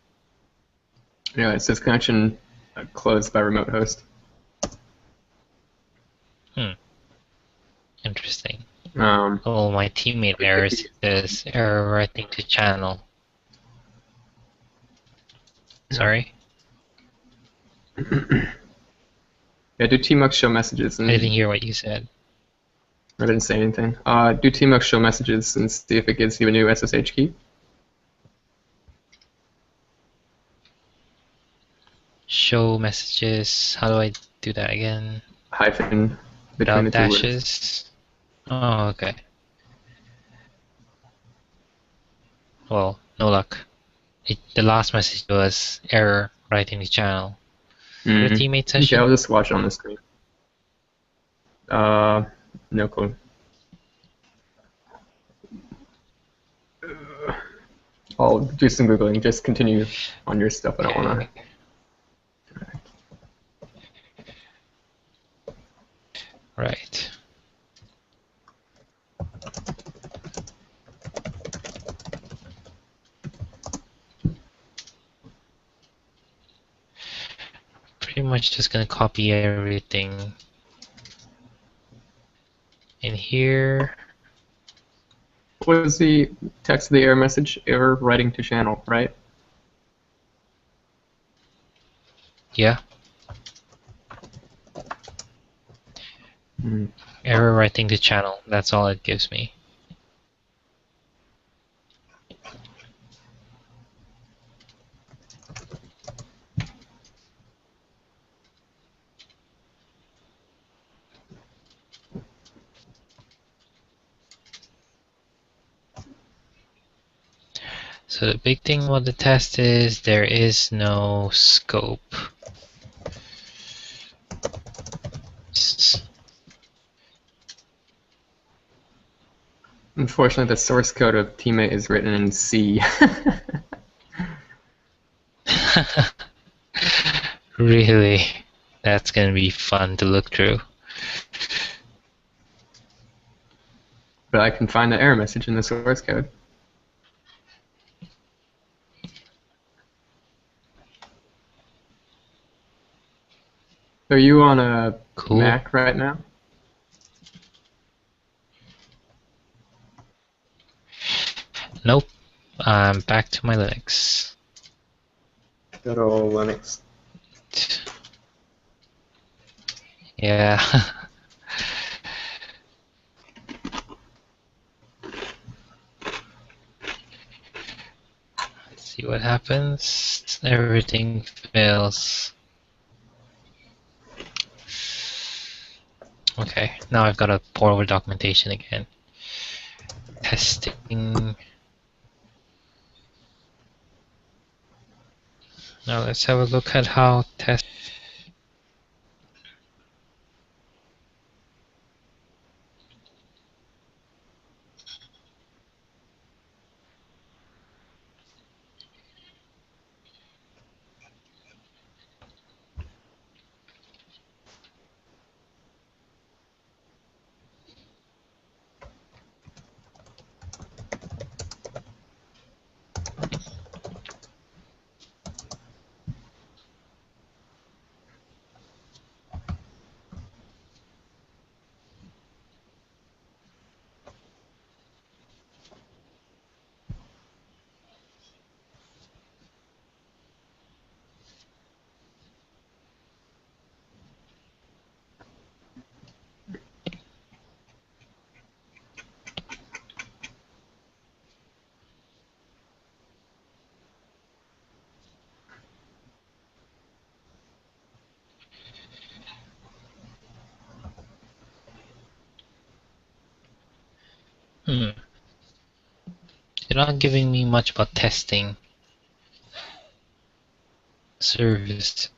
Yeah, it says connection closed by remote host. Interesting. Um, Oh, my teammate errors says error writing to channel. Sorry? yeah, do tmux show messages I and didn't hear what you said. I didn't say anything. Do tmux show messages and see if it gives you a new SSH key. Show messages. How do I do that again? Hyphen between Without the two words. dashes? Oh, okay. Well, no luck. The last message was error writing the channel. Your teammate Okay, session? I'll just watch it on the screen. No clue. I'll do some Googling. Just continue on your stuff. I don't want Okay. to. Right. pretty much just gonna copy everything in here. What was the text of the error message? Error writing to channel, right? Yeah. Error writing to channel. That's all it gives me. So the big thing about the test is there is no scope. Unfortunately, the source code of Teammate is written in C. Really? That's gonna be fun to look through. But I can find the error message in the source code. Are you on a Cool. Mac right now? Nope. I'm back to my Linux. Good old Linux. Yeah. Let's see what happens. Everything fails. Okay, now I've got to pour over documentation again. Testing. Now let's have a look at how test. You're not giving me much about testing services.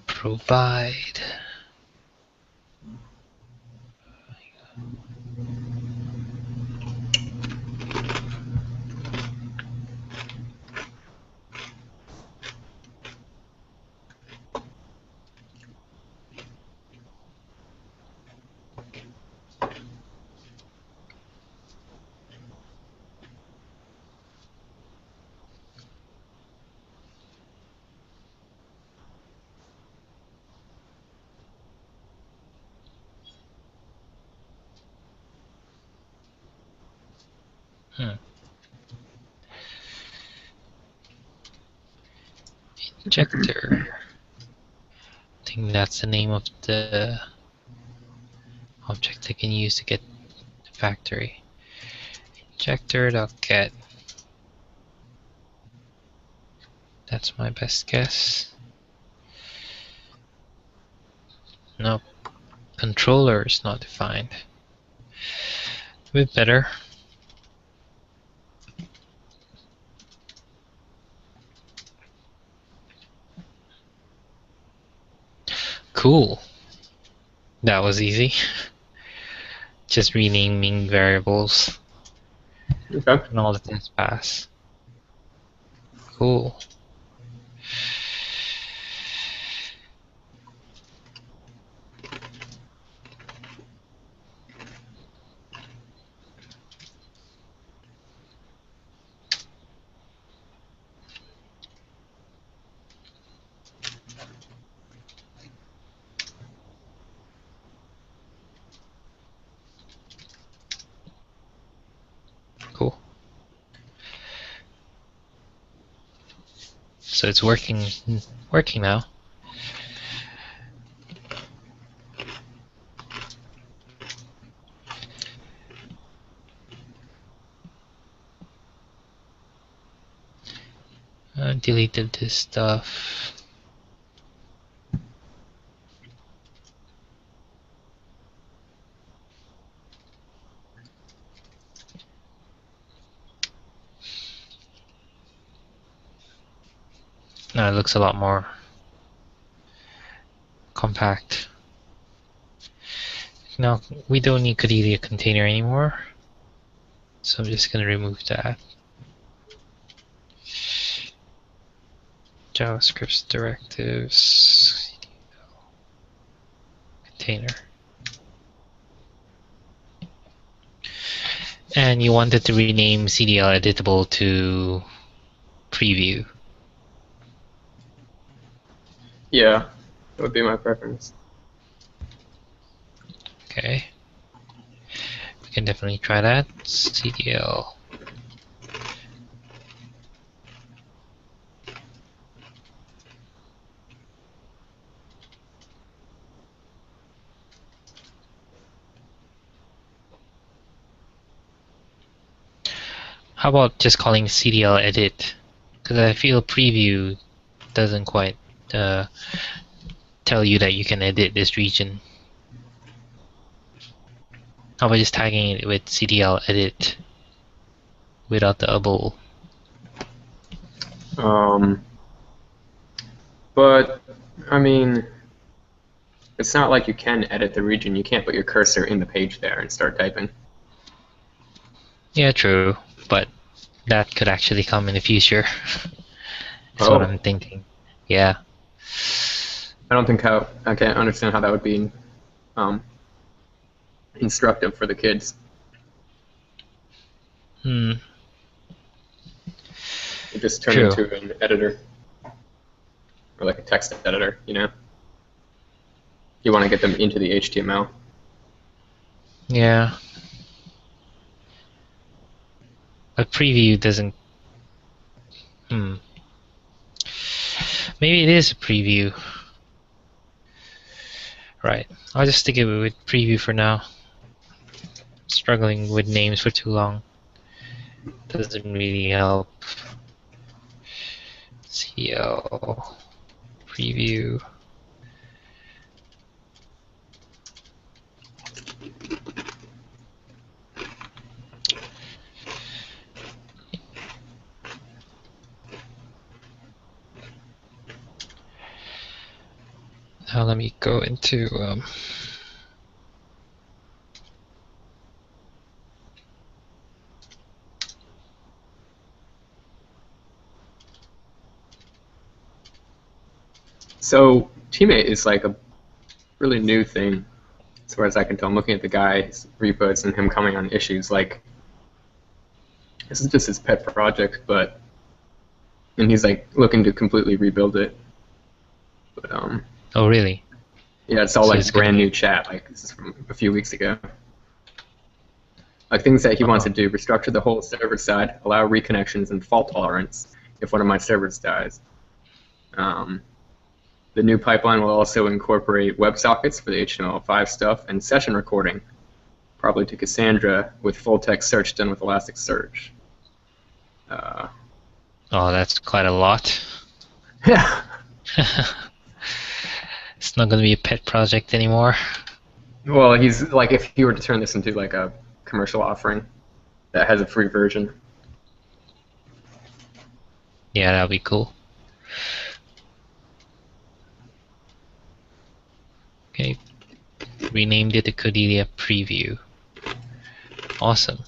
Provide. Hmm. Injector. I think that's the name of the object I can use to get the factory. Injector.get. That's my best guess. Nope. Controller is not defined. A bit better. Cool. That was easy. Just renaming variables Okay. and all the tests pass. Cool. Cool. So it's working now. Deleted this stuff. Now it looks a lot more compact. Now we don't need Codealia container anymore, so I'm just gonna remove that. JavaScript directives container. And you wanted to rename CDL editable to preview. Yeah, that would be my preference. Okay. We can definitely try that. CDL. How about just calling CDL edit? Because I feel preview doesn't quite tell you that you can edit this region. How about just tagging it with CDL edit without the able? But I mean, it's not like you can edit the region. You can't put your cursor in the page there and start typing. Yeah, true, but that could actually come in the future. That's what I'm thinking. Yeah. I can't understand how that would be instructive for the kids. Hmm. It just turn True. into an editor or like a text editor, you know? You want to get them into the HTML. Yeah. A preview doesn't. Maybe it is a preview. Right. I'll just stick it with preview for now. Struggling with names for too long. Doesn't really help. CL preview. Now let me go into So Teammate is like a really new thing, as far as I can tell. I'm looking at the guy's repos and him coming on issues. Like, this is just his pet project, and he's like looking to completely rebuild it. But oh really? yeah, it's all So like it's gonna brand be new chat. Like this is from a few weeks ago. Like things that he wants Uh-huh. to do: restructure the whole server side, allow reconnections and fault tolerance if one of my servers dies. Um, the new pipeline will also incorporate WebSockets for the HTML5 stuff and session recording, probably to Cassandra with full text search done with Elasticsearch. Oh, that's quite a lot. Yeah. It's not gonna be a pet project anymore. Well, he's like, if he were to turn this into like a commercial offering that has a free version. Yeah, that'll be cool. Okay, renamed it the Codealia Preview. Awesome.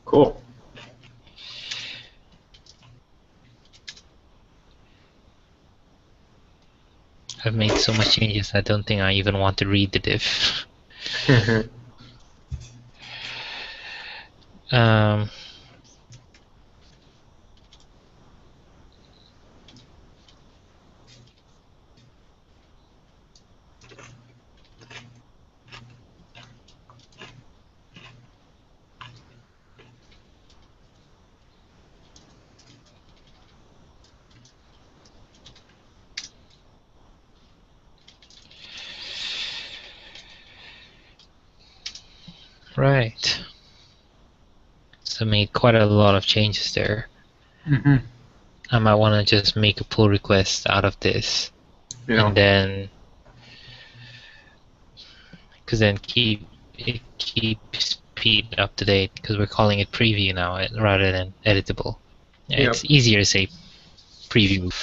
Cool. I've made so much changes I don't think I even want to read the diff. Um, right. So made quite a lot of changes there. Mm-hmm. I might want to just make a pull request out of this, Yeah. and then, because then it keeps Pete up to date, because we're calling it preview now rather than editable. Yeah, Yep. it's easier to say preview,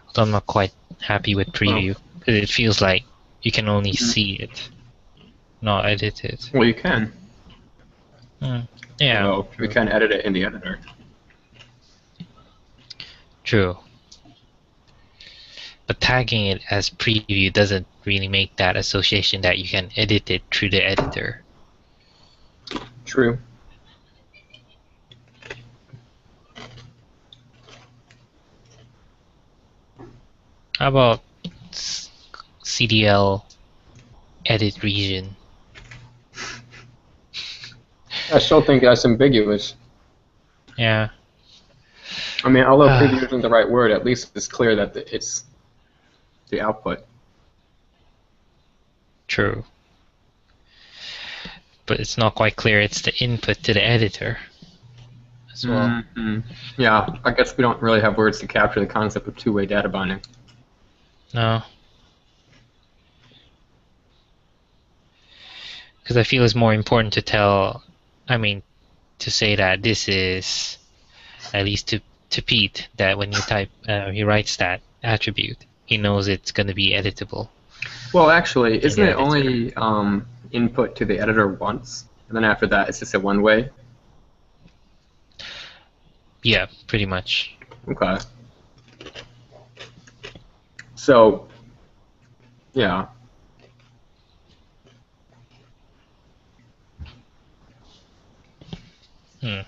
although I'm not quite happy with Oh. preview, because it feels like you can only Mhm. see it, not edit it. Well, you can. Yeah, Although we true. can edit it in the editor. True. But tagging it as preview doesn't really make that association that you can edit it through the editor. True. How about CDL edit region? I still think that's ambiguous. Yeah. I mean, although preview isn't the right word, at least it's clear that it's the output. True. But it's not quite clear it's the input to the editor as well. Mm-hmm. Yeah, I guess we don't really have words to capture the concept of two-way data binding. No. Because I feel it's more important to to say that this is, at least to Pete, that when you type, he writes that attribute, he knows it's going to be editable Well, actually, in isn't the it editor. only input to the editor once, and then after that it's just a one-way? Yeah, pretty much. Okay. So, yeah. Hmm.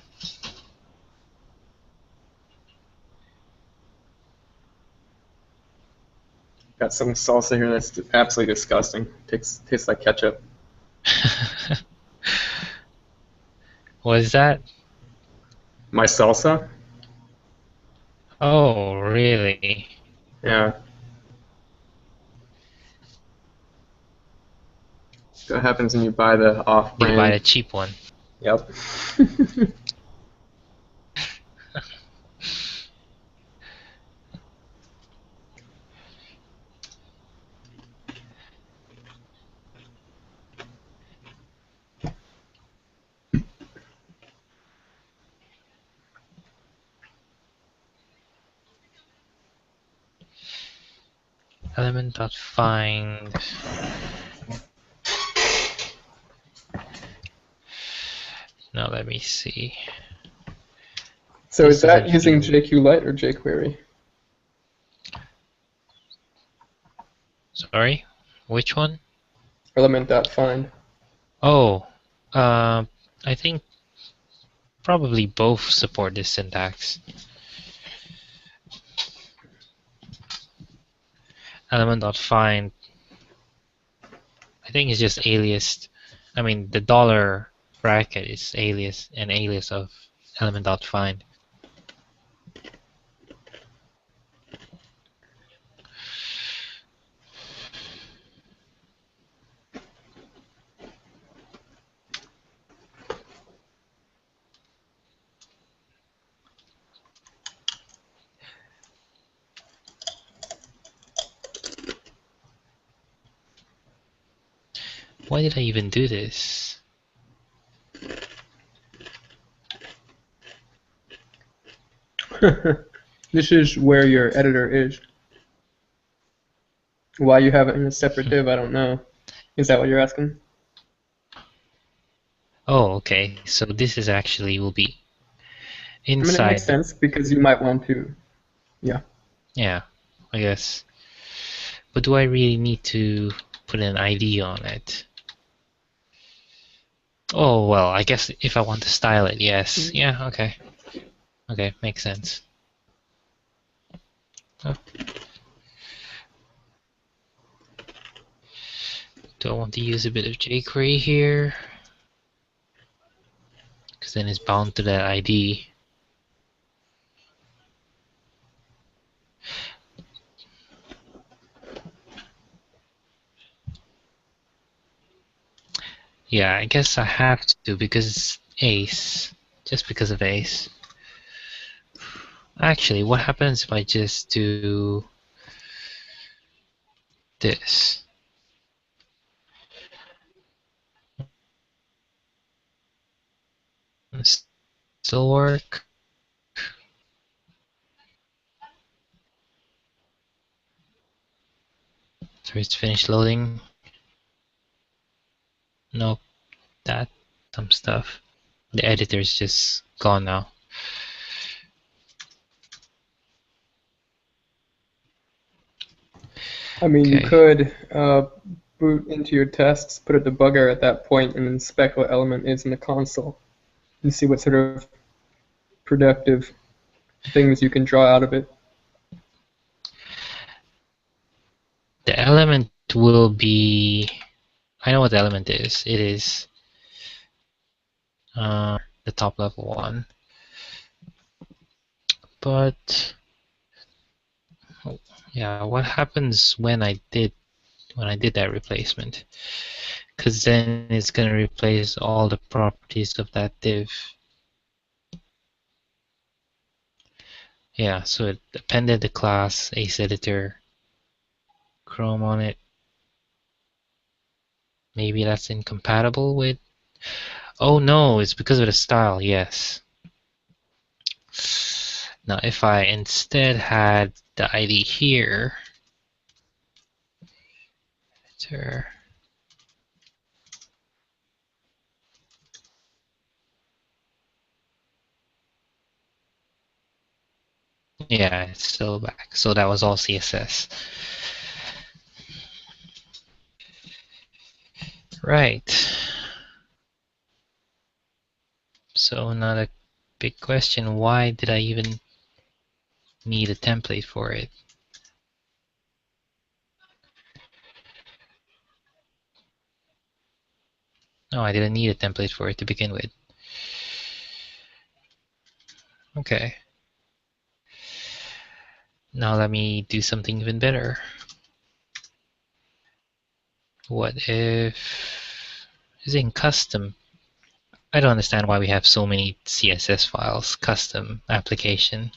Got some salsa here that's absolutely disgusting. Tastes like ketchup. What is that? My salsa? Oh, really? Yeah. What happens when you buy the You buy off-brand? the cheap one. Yep. Element.find. Now let me see. So This is that doesn't using feel... JQLite or jQuery? Sorry? Which one? Element.find. Oh, I think probably both support this syntax. Element.find, I think it's just aliased. I mean, the dollar bracket is an alias of element.find. Why did I even do this? This is where your editor is. Why you have it in a separate div, I don't know. Is that what you're asking? Oh, okay. So this is actually will be I mean, it makes inside. sense because you might want to. Yeah. Yeah, I guess. But do I really need to put an ID on it? Oh, well, I guess if I want to style it, yes. Yeah, okay. Okay, makes sense. Oh. Do I want to use a bit of jQuery here? Because then it's bound to that ID. Yeah, I guess I have to because it's Ace. Just because of Ace. Actually, what happens if I just do this? Still work? So it's finished loading. Nope, that some stuff. The editor's just gone now. I mean, you Okay. could boot into your tests, put a debugger at that point, and inspect what element is in the console and see what sort of productive things you can draw out of it. The element will be. I know what the element is. It is the top level one. But yeah, what happens when I did that replacement? Because then it's gonna replace all the properties of that div. Yeah, so it appended the class Ace Editor Chrome on it. Maybe that's incompatible with. Oh no, it's because of the style. Yes. Now, if I instead had the ID here, yeah, it's still back. So that was all CSS. Right. So now the big question, why did I even need a template for it? No, I didn't need a template for it to begin with. Okay. Now let me do something even better. What if using custom? I don't understand why we have so many CSS files, custom application.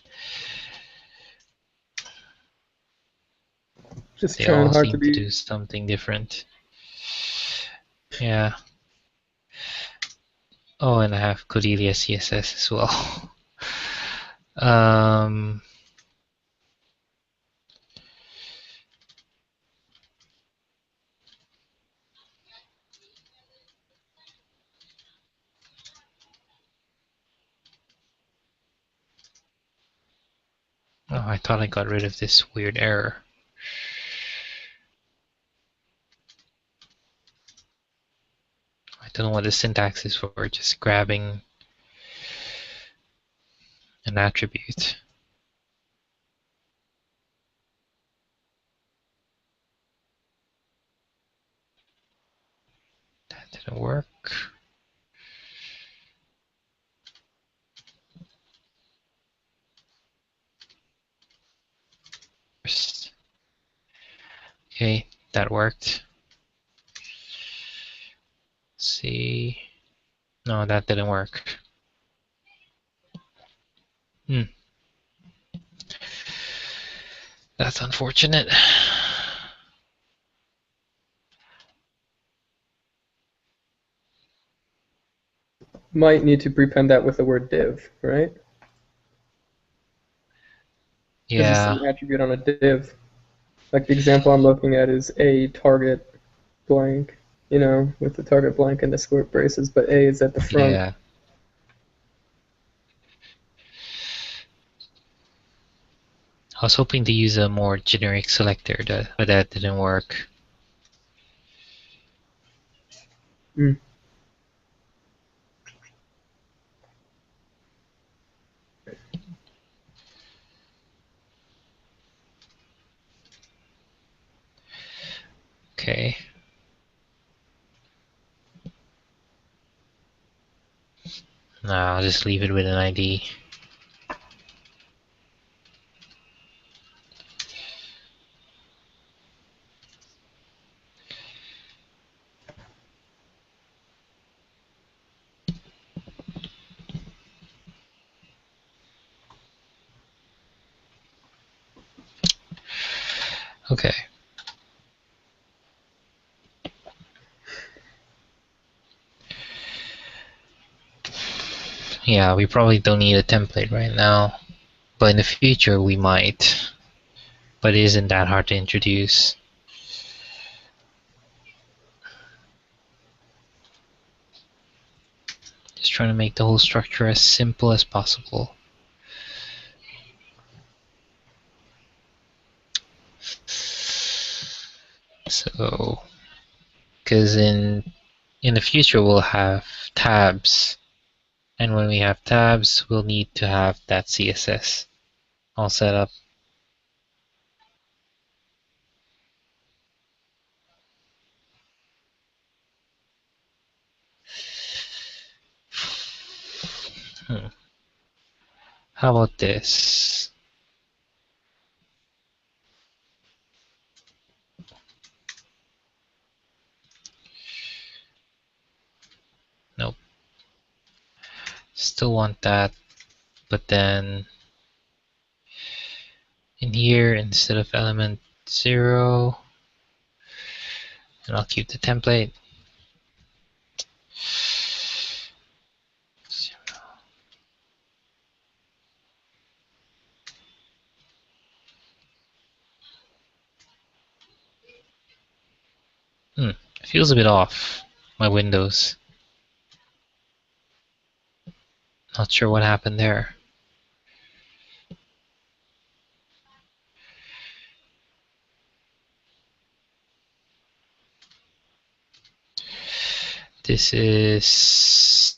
Just They trying all hard to seem to be. do something different. Yeah. Oh, and I have Codealia CSS as well. Oh, I thought I got rid of this weird error. I don't know what the syntax is for, just grabbing an attribute. Didn't work. Okay, that worked. Let's see. No, that didn't work. That's unfortunate. Might need to prepend that with the word div, right? Because it's Yeah. an attribute on a div. Like the example I'm looking at is a target blank, with the target blank and the square braces, but A is at the front. Yeah. I was hoping to use a more generic selector, but that didn't work. Mm. Okay. Nah, I'll just leave it with an ID. Okay. Yeah, we probably don't need a template right now, but in the future we might. But it isn't that hard to introduce. Just trying to make the whole structure as simple as possible. So, because in the future we'll have tabs, and when we have tabs, we'll need to have that CSS all set up. How about this? Nope. Still want that, but then in here, instead of element 0, and I'll keep the template. It feels a bit off, my windows. Not sure what happened there. This is...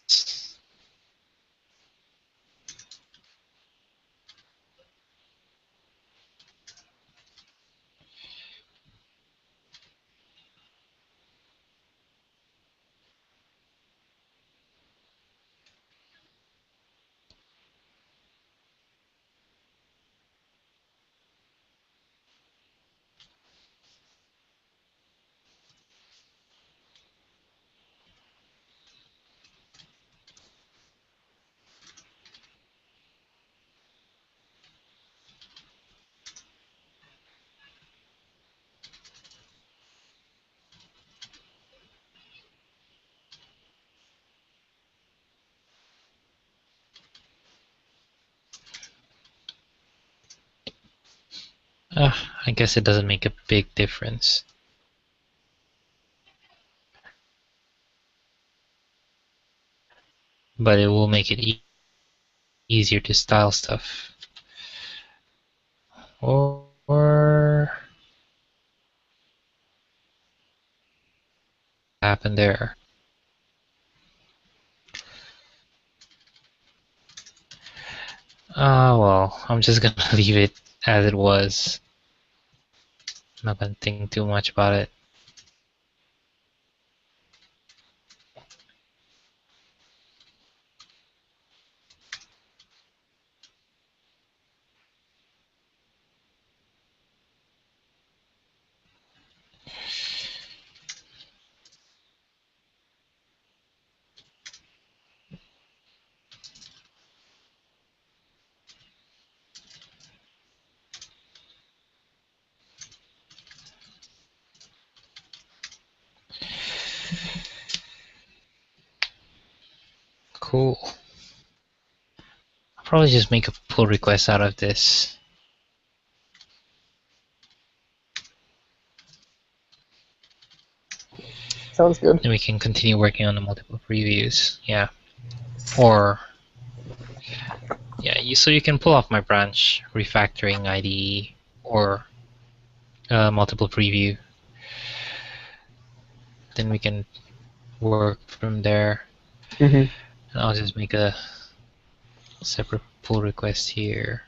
I guess it doesn't make a big difference. But it will make it easier to style stuff. Or what happened there? Well, I'm just gonna leave it as it was. I'm not gonna think too much about it. Cool. I'll probably just make a pull request out of this. Sounds good. Then we can continue working on the multiple previews. Yeah. Or yeah, so you can pull off my branch refactoring IDE or multiple preview. Then we can work from there. Mm-hmm. And I'll just make a separate pull request here.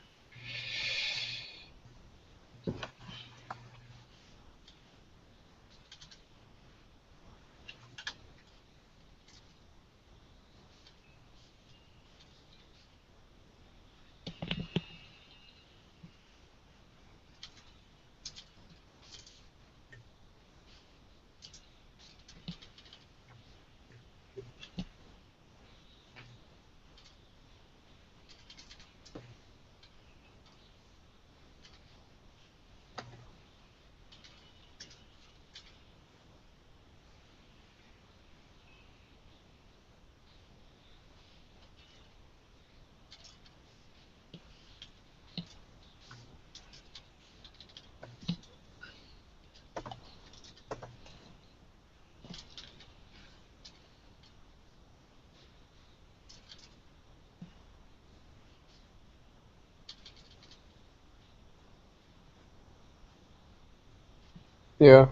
Yeah.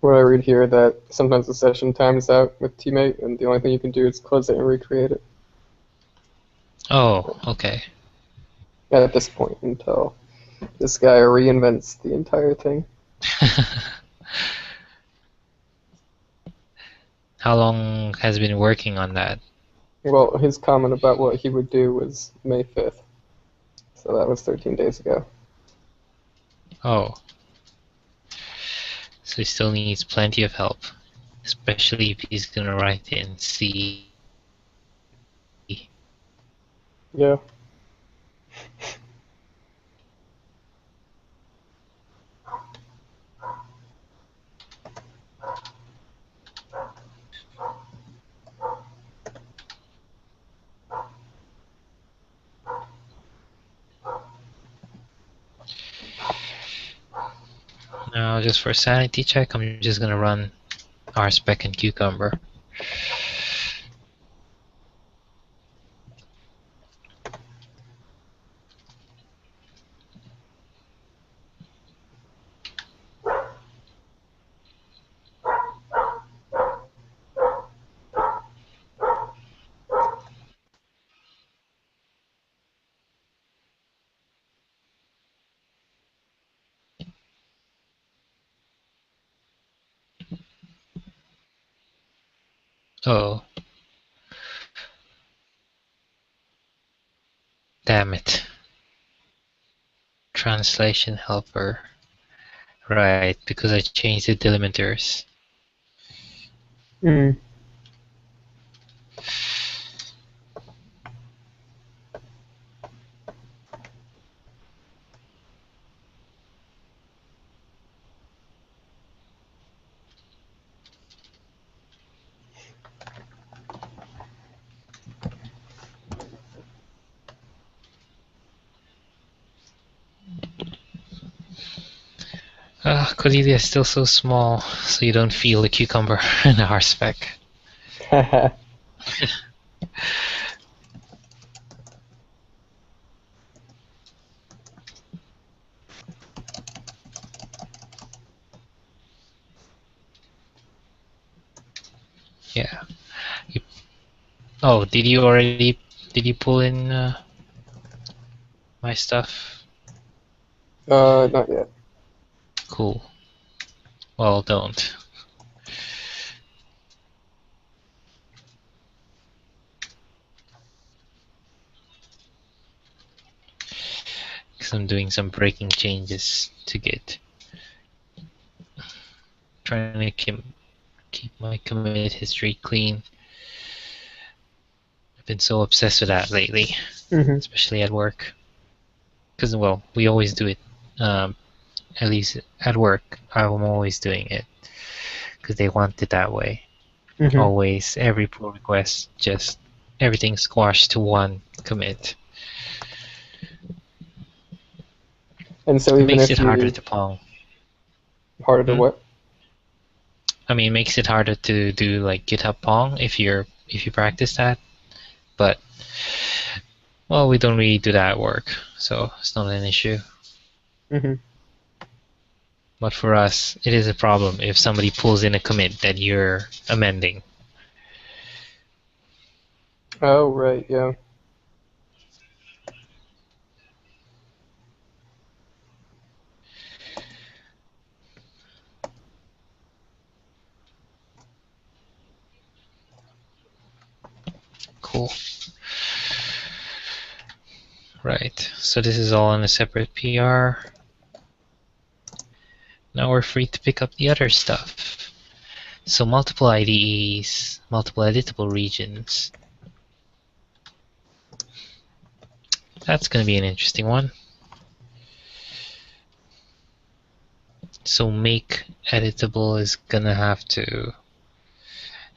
What I read here that sometimes the session times out with teammate, and the only thing you can do is close it and recreate it. Oh, okay. At this point, until this guy reinvents the entire thing. How long has been working on that? Well, his comment about what he would do was May 5th. So that was 13 days ago. Oh. So he still needs plenty of help. Especially if he's gonna write in C. Yeah. Now, just for sanity check, I'm just gonna run rspec and cucumber. Oh. Damn it. Translation helper. Right, because I changed the delimiters. Mm. Codealia is still so small, so you don't feel the cucumber in the rspec. Yeah. Oh, did you pull in my stuff? Not yet. Cool. Well, don't. Because I'm doing some breaking changes to Git. Trying to keep my commit history clean. I've been so obsessed with that lately, especially at work. Because, well, we always do it. At least at work, I'm always doing it. Because they want it that way. Always, every pull request, just everything squashed to one commit. And so It even makes if it harder you to pong. harder to Hmm? what? I mean, it makes it harder to do like GitHub Pong if you practice that. But well, we don't really do that work, so it's not an issue. Hmm. But for us, it is a problem if somebody pulls in a commit that you're amending. Oh, right, yeah. Cool. Right, so this is all on a separate PR. Now we're free to pick up the other stuff. So multiple IDEs, multiple editable regions. That's going to be an interesting one. So make editable is going to have to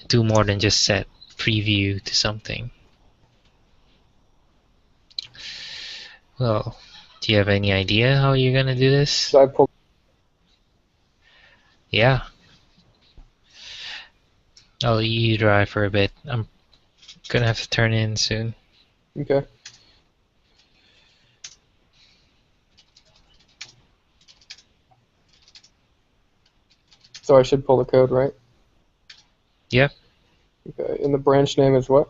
do more than just set preview to something. Well, do you have any idea how you're going to do this? So I pulled. Yeah. I'll let you drive for a bit. I'm going to have to turn in soon. Okay. So I should pull the code, right? Yep. Okay. And the branch name is what?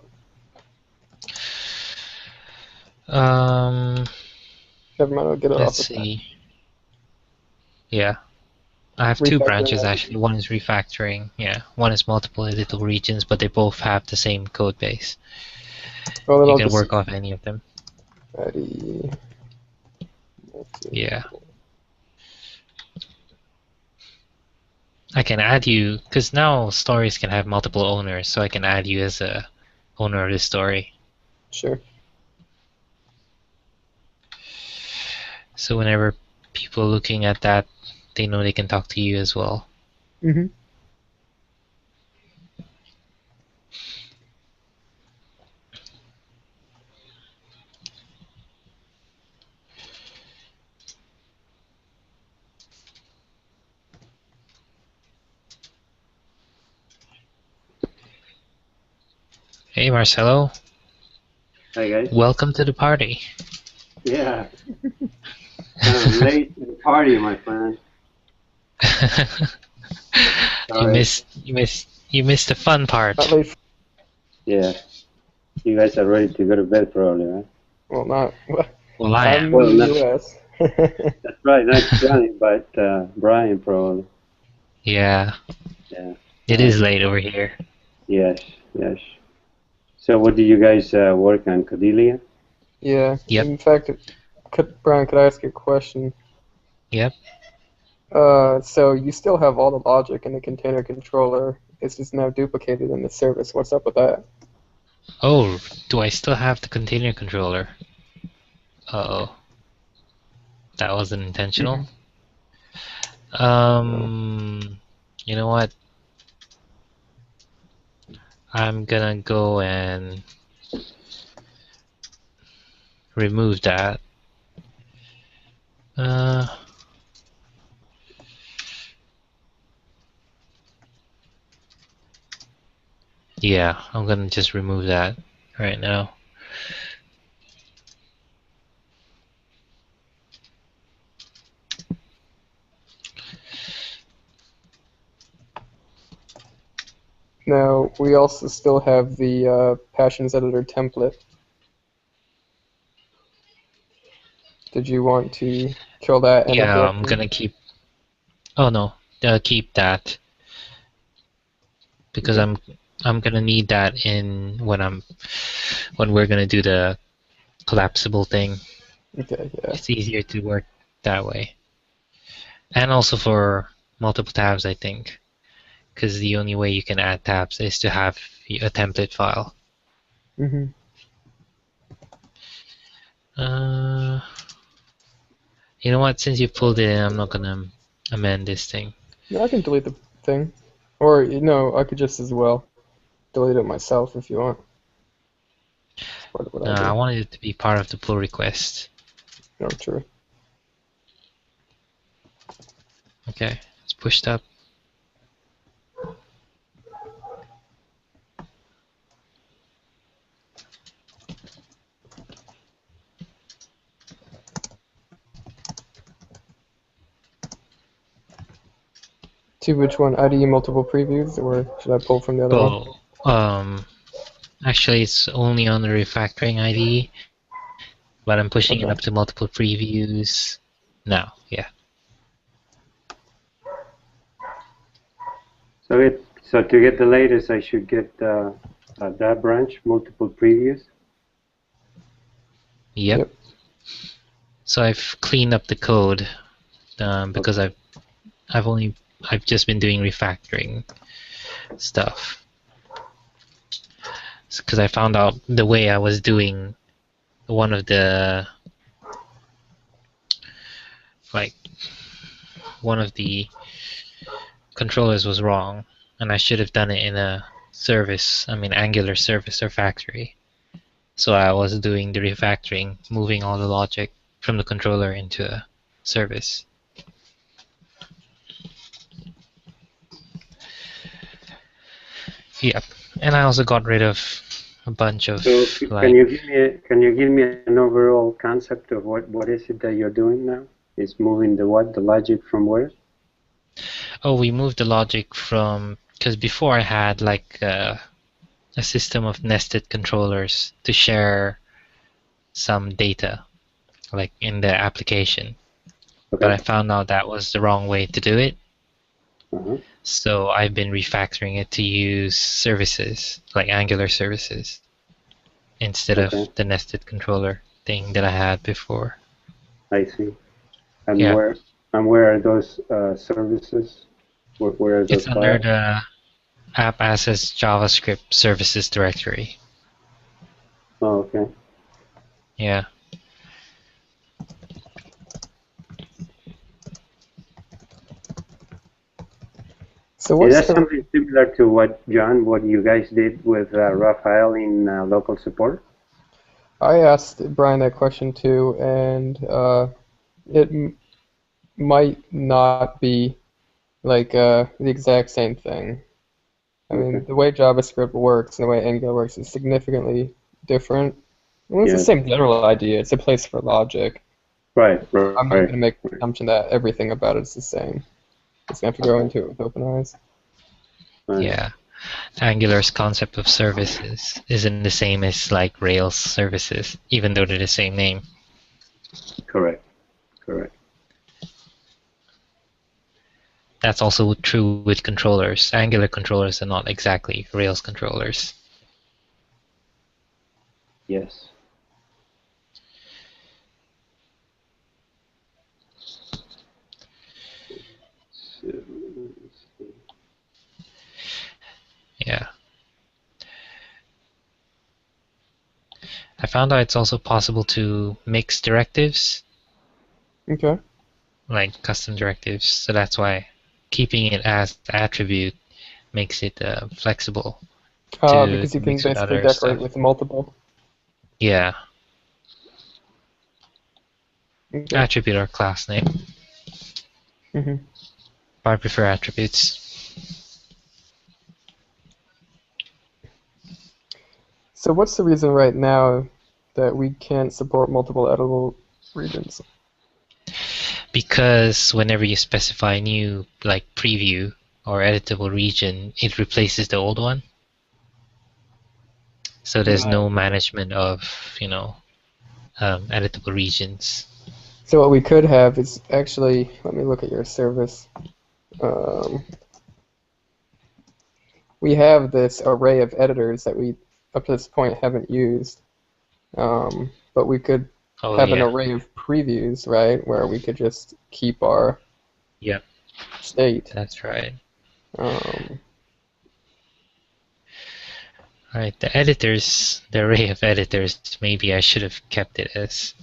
Um, Never mind, I'll get it off let's the top. see. Yeah. I have two Refactoring branches that. actually. One is refactoring, yeah. One is multiple editable regions, but they both have the same code base. Well, then You I'll can just work off any of them. IDE. Yeah. I can add you, because now stories can have multiple owners, so I can add you as a owner of the story. Sure. So whenever people are looking at that, they know they can talk to you as well. Mm-hmm. Hey Marcelo, Hi guys. welcome to the party. Yeah. Kind of late to the party, my friend. You Sorry. missed the fun part. Not late. Yeah. You guys are ready to go to bed probably, right? Well, not. Well, I I'm am. Well, in the no. U.S. That's right, not Johnny, but Brian probably. Yeah, Yeah. it is late over here. Yes, yes. So what do you guys work on, Codealia? Yeah. Yep. In fact, Brian, could I ask you a question? Yep. So you still have all the logic in the container controller. It's just now duplicated in the service. What's up with that? Oh, do I still have the container controller? Uh-oh. That wasn't intentional. You know what? I'm gonna go and remove that. Yeah, I'm gonna just remove that right now. Now, we also still have the Passions Editor template. Did you want to kill that and Yeah, update I'm it? gonna keep. Oh no, keep that because Okay. I'm gonna need that in when we're gonna do the collapsible thing. Okay, yeah. It's easier to work that way, and also for multiple tabs, I think, because the only way you can add tabs is to have a template file. Mm-hmm. You know what? Since you pulled it in, I'm not gonna amend this thing. No, I can delete the thing. Or, I could just as well delete it myself if you want. part of what I I do. wanted it to be part of the pull request. No, true. Okay, it's pushed up. To which one? IDE multiple previews, or should I pull from the other one? Oh, actually, it's only on the refactoring IDE, but I'm pushing it Okay. up to multiple previews now. Yeah. So to get the latest, I should get that branch, multiple previews. Yep. So I've cleaned up the code because Okay. I've just been doing refactoring stuff. Because I found out the way I was doing one of the controllers was wrong, and I should have done it in a service, Angular service or factory. So I was doing the refactoring, moving all the logic from the controller into a service. Yep, and I also got rid of a bunch of So can you give me an overall concept of what is it that you're doing now? It's moving the logic from where? Oh, we moved the logic from, because before I had like a system of nested controllers to share some data, like in the application. Okay. But I found out that was the wrong way to do it. Uh-huh. So I've been refactoring it to use services, like Angular services, instead of the nested controller thing that I had before. I see. And Yeah. where are those services? Where are those It's under files? the app access JavaScript services directory. Oh, okay. Yeah. So Is what's that the? something similar to what you guys did with Rafael in local support? I asked Brian that question too, and it might not be like the exact same thing. I mean, Okay. the way JavaScript works and the way Angular works is significantly different. Well, it's the Yes. same general idea. It's a place for logic. Right. I'm not going to make the Right. assumption that everything about it is the same. Just gonna have to go Okay. into it with open eyes. Right. Yeah. Angular's concept of services isn't the same as like Rails services, even though they're the same name. Correct. Correct. That's also true with controllers. Angular controllers are not exactly Rails controllers. Yes. So, let's see. Yeah. I found out it's also possible to mix directives, Okay. like custom directives, so that's why keeping it as the attribute makes it flexible to Because you can mix with basically other decorate stuff. with multiple. Yeah. Okay. Attribute or class name. hmm I prefer attributes. So what's the reason right now that we can't support multiple editable regions? Because whenever you specify a new like preview or editable region, it replaces the old one. So there's no management of, editable regions. So what we could have is actually, let me look at your service. We have this array of editors that we, up to this point, haven't used. But we could Oh have an yeah. array of previews, right, where we could just keep our Yep, state. that's right. Um, Alright, the array of editors, maybe I should have kept it as,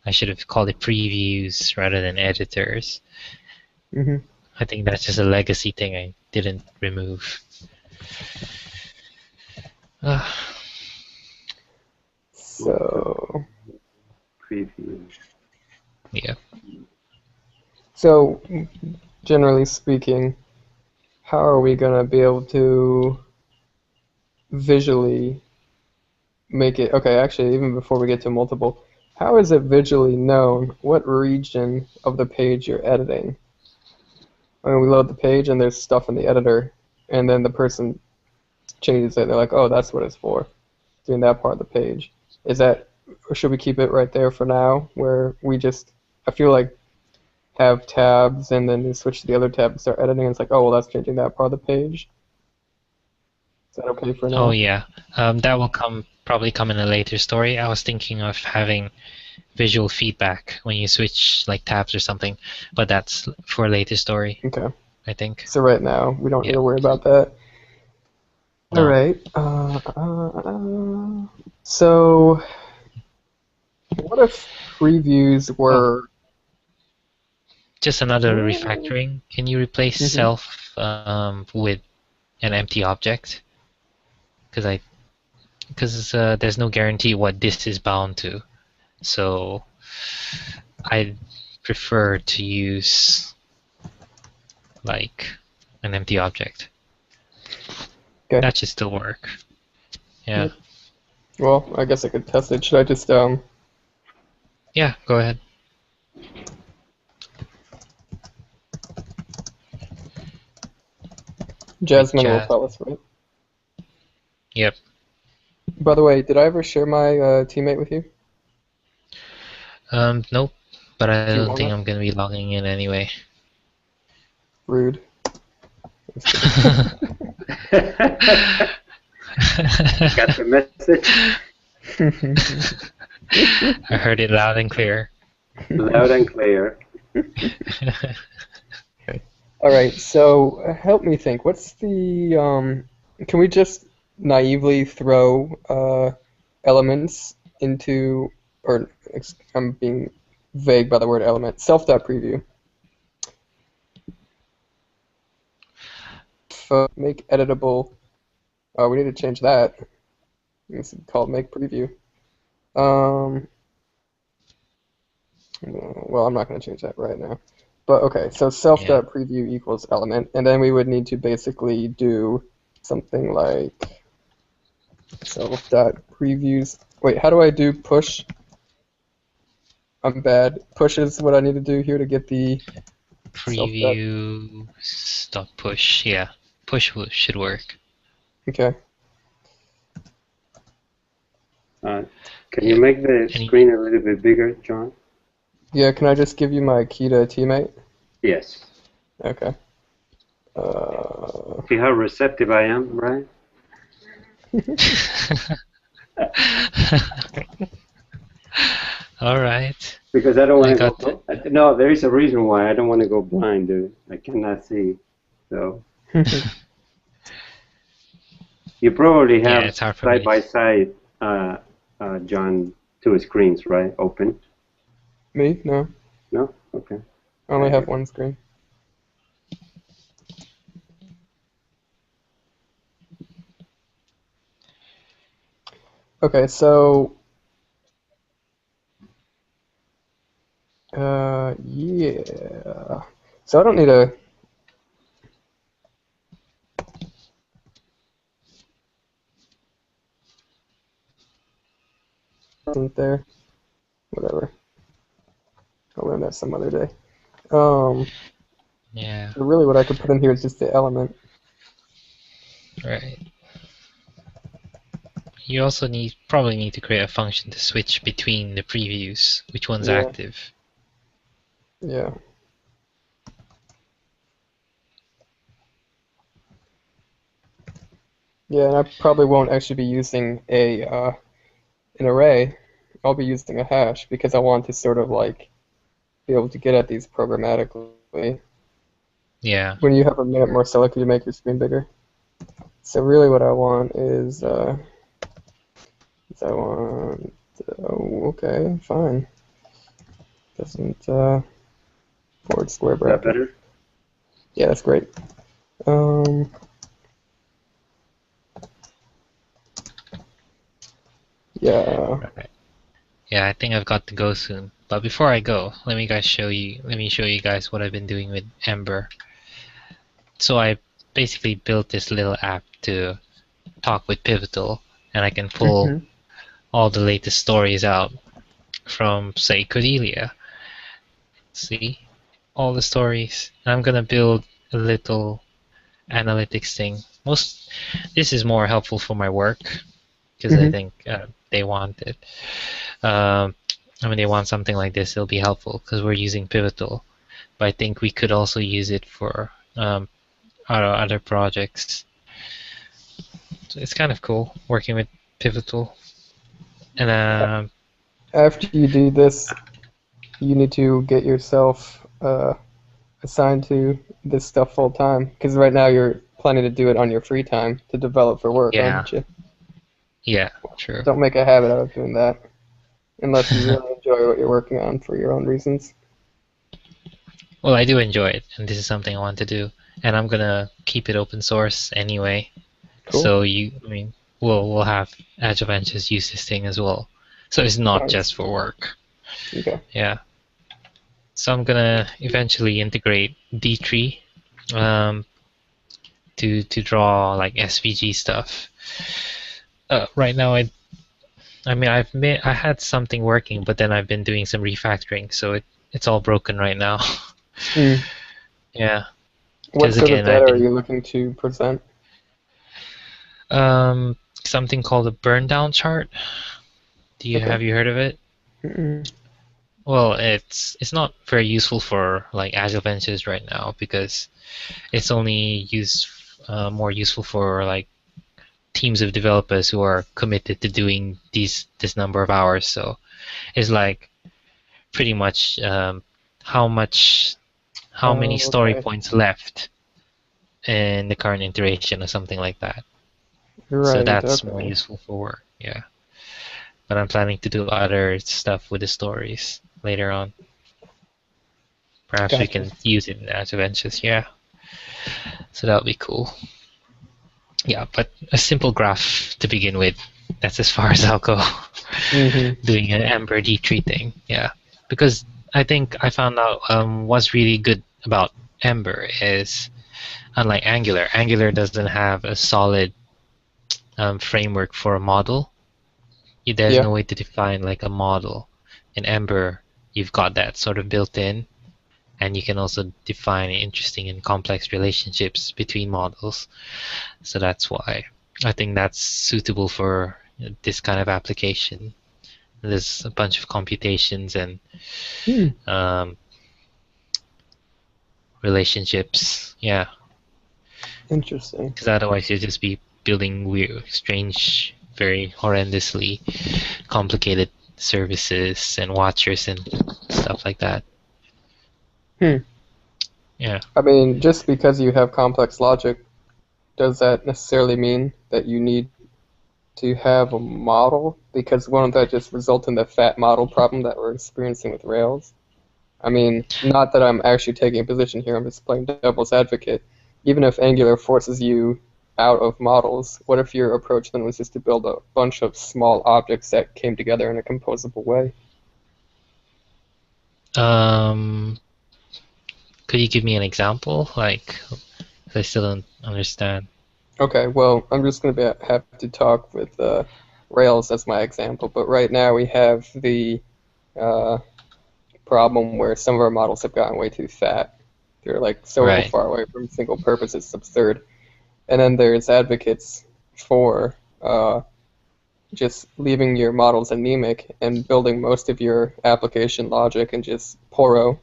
I should have called it previews rather than editors. mhm. I think that's just a legacy thing I didn't remove. So, Preview. Yeah. so generally speaking, how are we gonna be able to visually make it? Okay, actually, even before we get to multiple, how is it visually known what region of the page you're editing? I mean, we load the page and there's stuff in the editor, and then the person changes it. They're like, oh, that's what it's for, doing that part of the page. Is that, or should we keep it right there for now, where we just, I feel like, have tabs and then you switch to the other tab and start editing, and it's like, oh, well, that's changing that part of the page. Is that okay for now? Oh yeah. That will probably come in a later story. I was thinking of having visual feedback when you switch like tabs or something, but that's for a later story, Okay. I think. So right now, we don't need Yeah. to worry about that. No. All right. So, what if previews were? Just another refactoring. Can you replace Mhm. self with an empty object? Because there's no guarantee what this is bound to. So I prefer to use like an empty object. Okay. That should still work. Yeah. Yep. Well, I guess I could test it. Should I just Yeah, go ahead. Jasmine will Jazz. tell us, right? Yep. By the way, did I ever share my teammate with you? Nope. But I Do you don't want think it? I'm gonna be logging in anyway. Rude. Got the message? I heard it loud and clear. Loud and clear. All right, so help me think. What's the can we just naively throw elements into, or I'm being vague by the word element, self.preview. Make editable. Oh, we need to change that. It's called make preview. Well, I'm not going to change that right now. But okay, so self.preview equals element, and then we would need to basically do something like self.previews. Wait, how do I do push? I'm bad. Push is what I need to do here to get the Preview stop push. Yeah, push should work. Okay. Can you make the screen a little bit bigger, John? Yeah, can I just give you my key to teammate? Yes. Okay. See how receptive I am, right? All right. Because I don't want to I go. No, there is a reason why I don't want to go blind, dude. I cannot see. So you probably Yeah, have it's hard for me. side by side, John, two screens, right? Open. Me? No. No. Okay. I only have one screen. Okay, so yeah. So I don't need a there. Whatever. I'll learn that some other day. Yeah. So really what I could put in here is just the element. Right. You also probably need to create a function to switch between the previews, which one's active. Yeah. Yeah, and I probably won't actually be using an array. I'll be using a hash because I want to sort of like be able to get at these programmatically. Yeah. When you have a minute more select, you make your screen bigger. So really what I want is I want, okay, fine. Doesn't, forward square bracket. Is that better? Yeah, that's great. Yeah. Right. Yeah, I think I've got to go soon. But before I go, let me show you guys what I've been doing with Ember. So I basically built this little app to talk with Pivotal, and I can pull Hmm. all the latest stories out from, say, Codealia. See? All the stories. And I'm gonna build a little analytics thing. This is more helpful for my work, because I Hmm. think they want it. I mean, they want something like this. It'll be helpful because we're using Pivotal, but I think we could also use it for our other projects. So it's kind of cool working with Pivotal. And After you do this, you need to get yourself assigned to this stuff full time. Because right now you're planning to do it on your free time to develop for work, yeah, aren't you? yeah, true. Don't make a habit out of doing that unless you really enjoy what you're working on for your own reasons. Well, I do enjoy it, and this is something I want to do, and I'm gonna keep it open source anyway. Cool. So I mean, we'll have Agile Ventures use this thing as well. So it's not Nice. just for work. Okay. Yeah. So I'm gonna eventually integrate D3 um, to draw like SVG stuff. Right now, I mean I had something working, but then I've been doing some refactoring, so it's all broken right now. Mm. Yeah, What because sort of again I've data are been you looking to present? something called a burn down chart. Okay. Have you heard of it? Mm-mm. Well, it's not very useful for like Agile Ventures right now because it's only more useful for like teams of developers who are committed to doing this number of hours. So it's like pretty much how many Oh, story okay. points left in the current iteration or something like that. So Right. that's more Okay. useful for work. Yeah, but I'm planning to do other stuff with the stories later on. Perhaps we Gotcha. can use it in Agile Ventures. Yeah, so that'll be cool. Yeah, but a simple graph to begin with. That's as far as I'll go. Mm-hmm. Doing an Ember D3 thing. Yeah, because I think I found out what's really good about Ember is unlike Angular. Angular doesn't have a solid framework for a model. There's Yeah. no way to define like a model. In Ember, you've got that sort of built in, and you can also define interesting and complex relationships between models. So that's why I think that's suitable for this kind of application. There's a bunch of computations and Hmm. um, relationships. Yeah, Interesting. because otherwise you'll just be building weird, strange, very horrendously complicated services and watchers and stuff like that. Hmm. Yeah. I mean, just because you have complex logic, does that necessarily mean that you need to have a model? Because won't that just result in the fat model problem that we're experiencing with Rails? I mean, not that I'm actually taking a position here, I'm just playing devil's advocate. Even if Angular forces you out of models, what if your approach then was just to build a bunch of small objects that came together in a composable way? Um, could you give me an example? Like, I still don't understand. Okay, well, I'm just going to have to talk with Rails as my example, but right now we have the uh, problem where some of our models have gotten way too fat. They're like so Right. far away from single purpose, it's absurd. And then there's advocates for just leaving your models anemic and building most of your application logic and just Poro,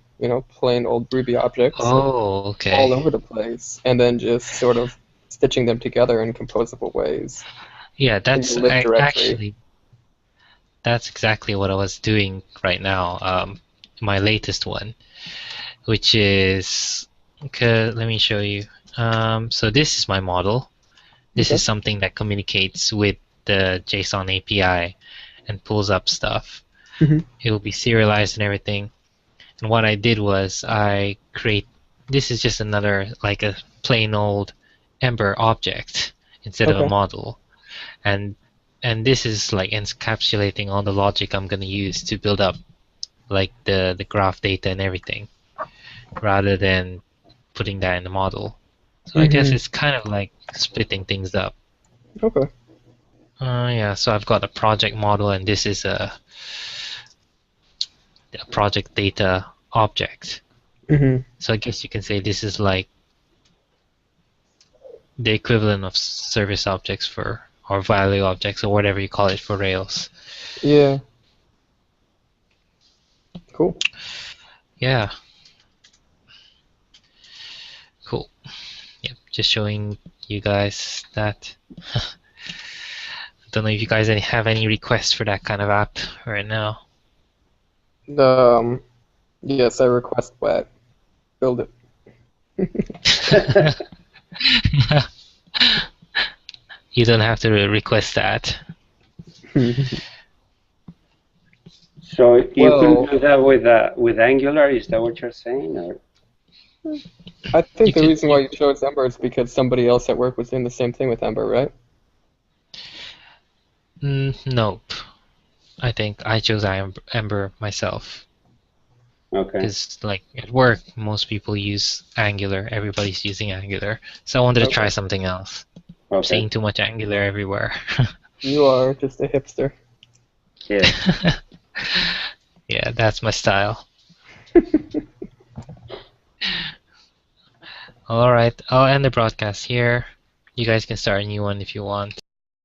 plain old Ruby objects Oh, all okay. over the place, and then just sort of stitching them together in composable ways Yeah, in your lib directory. actually that's exactly what I was doing right now. My latest one, which is okay. Let me show you. So this is my model. This Okay. is something that communicates with the JSON API and pulls up stuff. Hmm. It will be serialized and everything. And what I did was this is just another, like a plain old Ember object instead of a Okay. model. And and this is like encapsulating all the logic I'm gonna use to build up like the graph data and everything, rather than putting that in the model. So I guess it's kind of like splitting things up. Okay. Yeah, so I've got a project model, and this is a project data object. So I guess you can say this is like the equivalent of service objects or value objects, or whatever you call it for Rails. Yeah. Cool. Yeah. Cool. Yep, just showing you guys that. Don't know if you guys have any requests for that kind of app right now. Yes, I request that. Build it. You don't have to request that. So you Well- couldn't do that with Angular? Is that what you're saying? Or? I think You the can- reason why you chose Ember is because somebody else at work was doing the same thing with Ember, right? Nope. I think I chose Ember myself. Okay. Because like at work, most people use Angular. Everybody's using Angular. So I wanted to try Okay. something else. Okay. Seeing too much Angular everywhere. You are just a hipster. Yeah. Yeah, that's my style. All right, I'll end the broadcast here. You guys can start a new one if you want.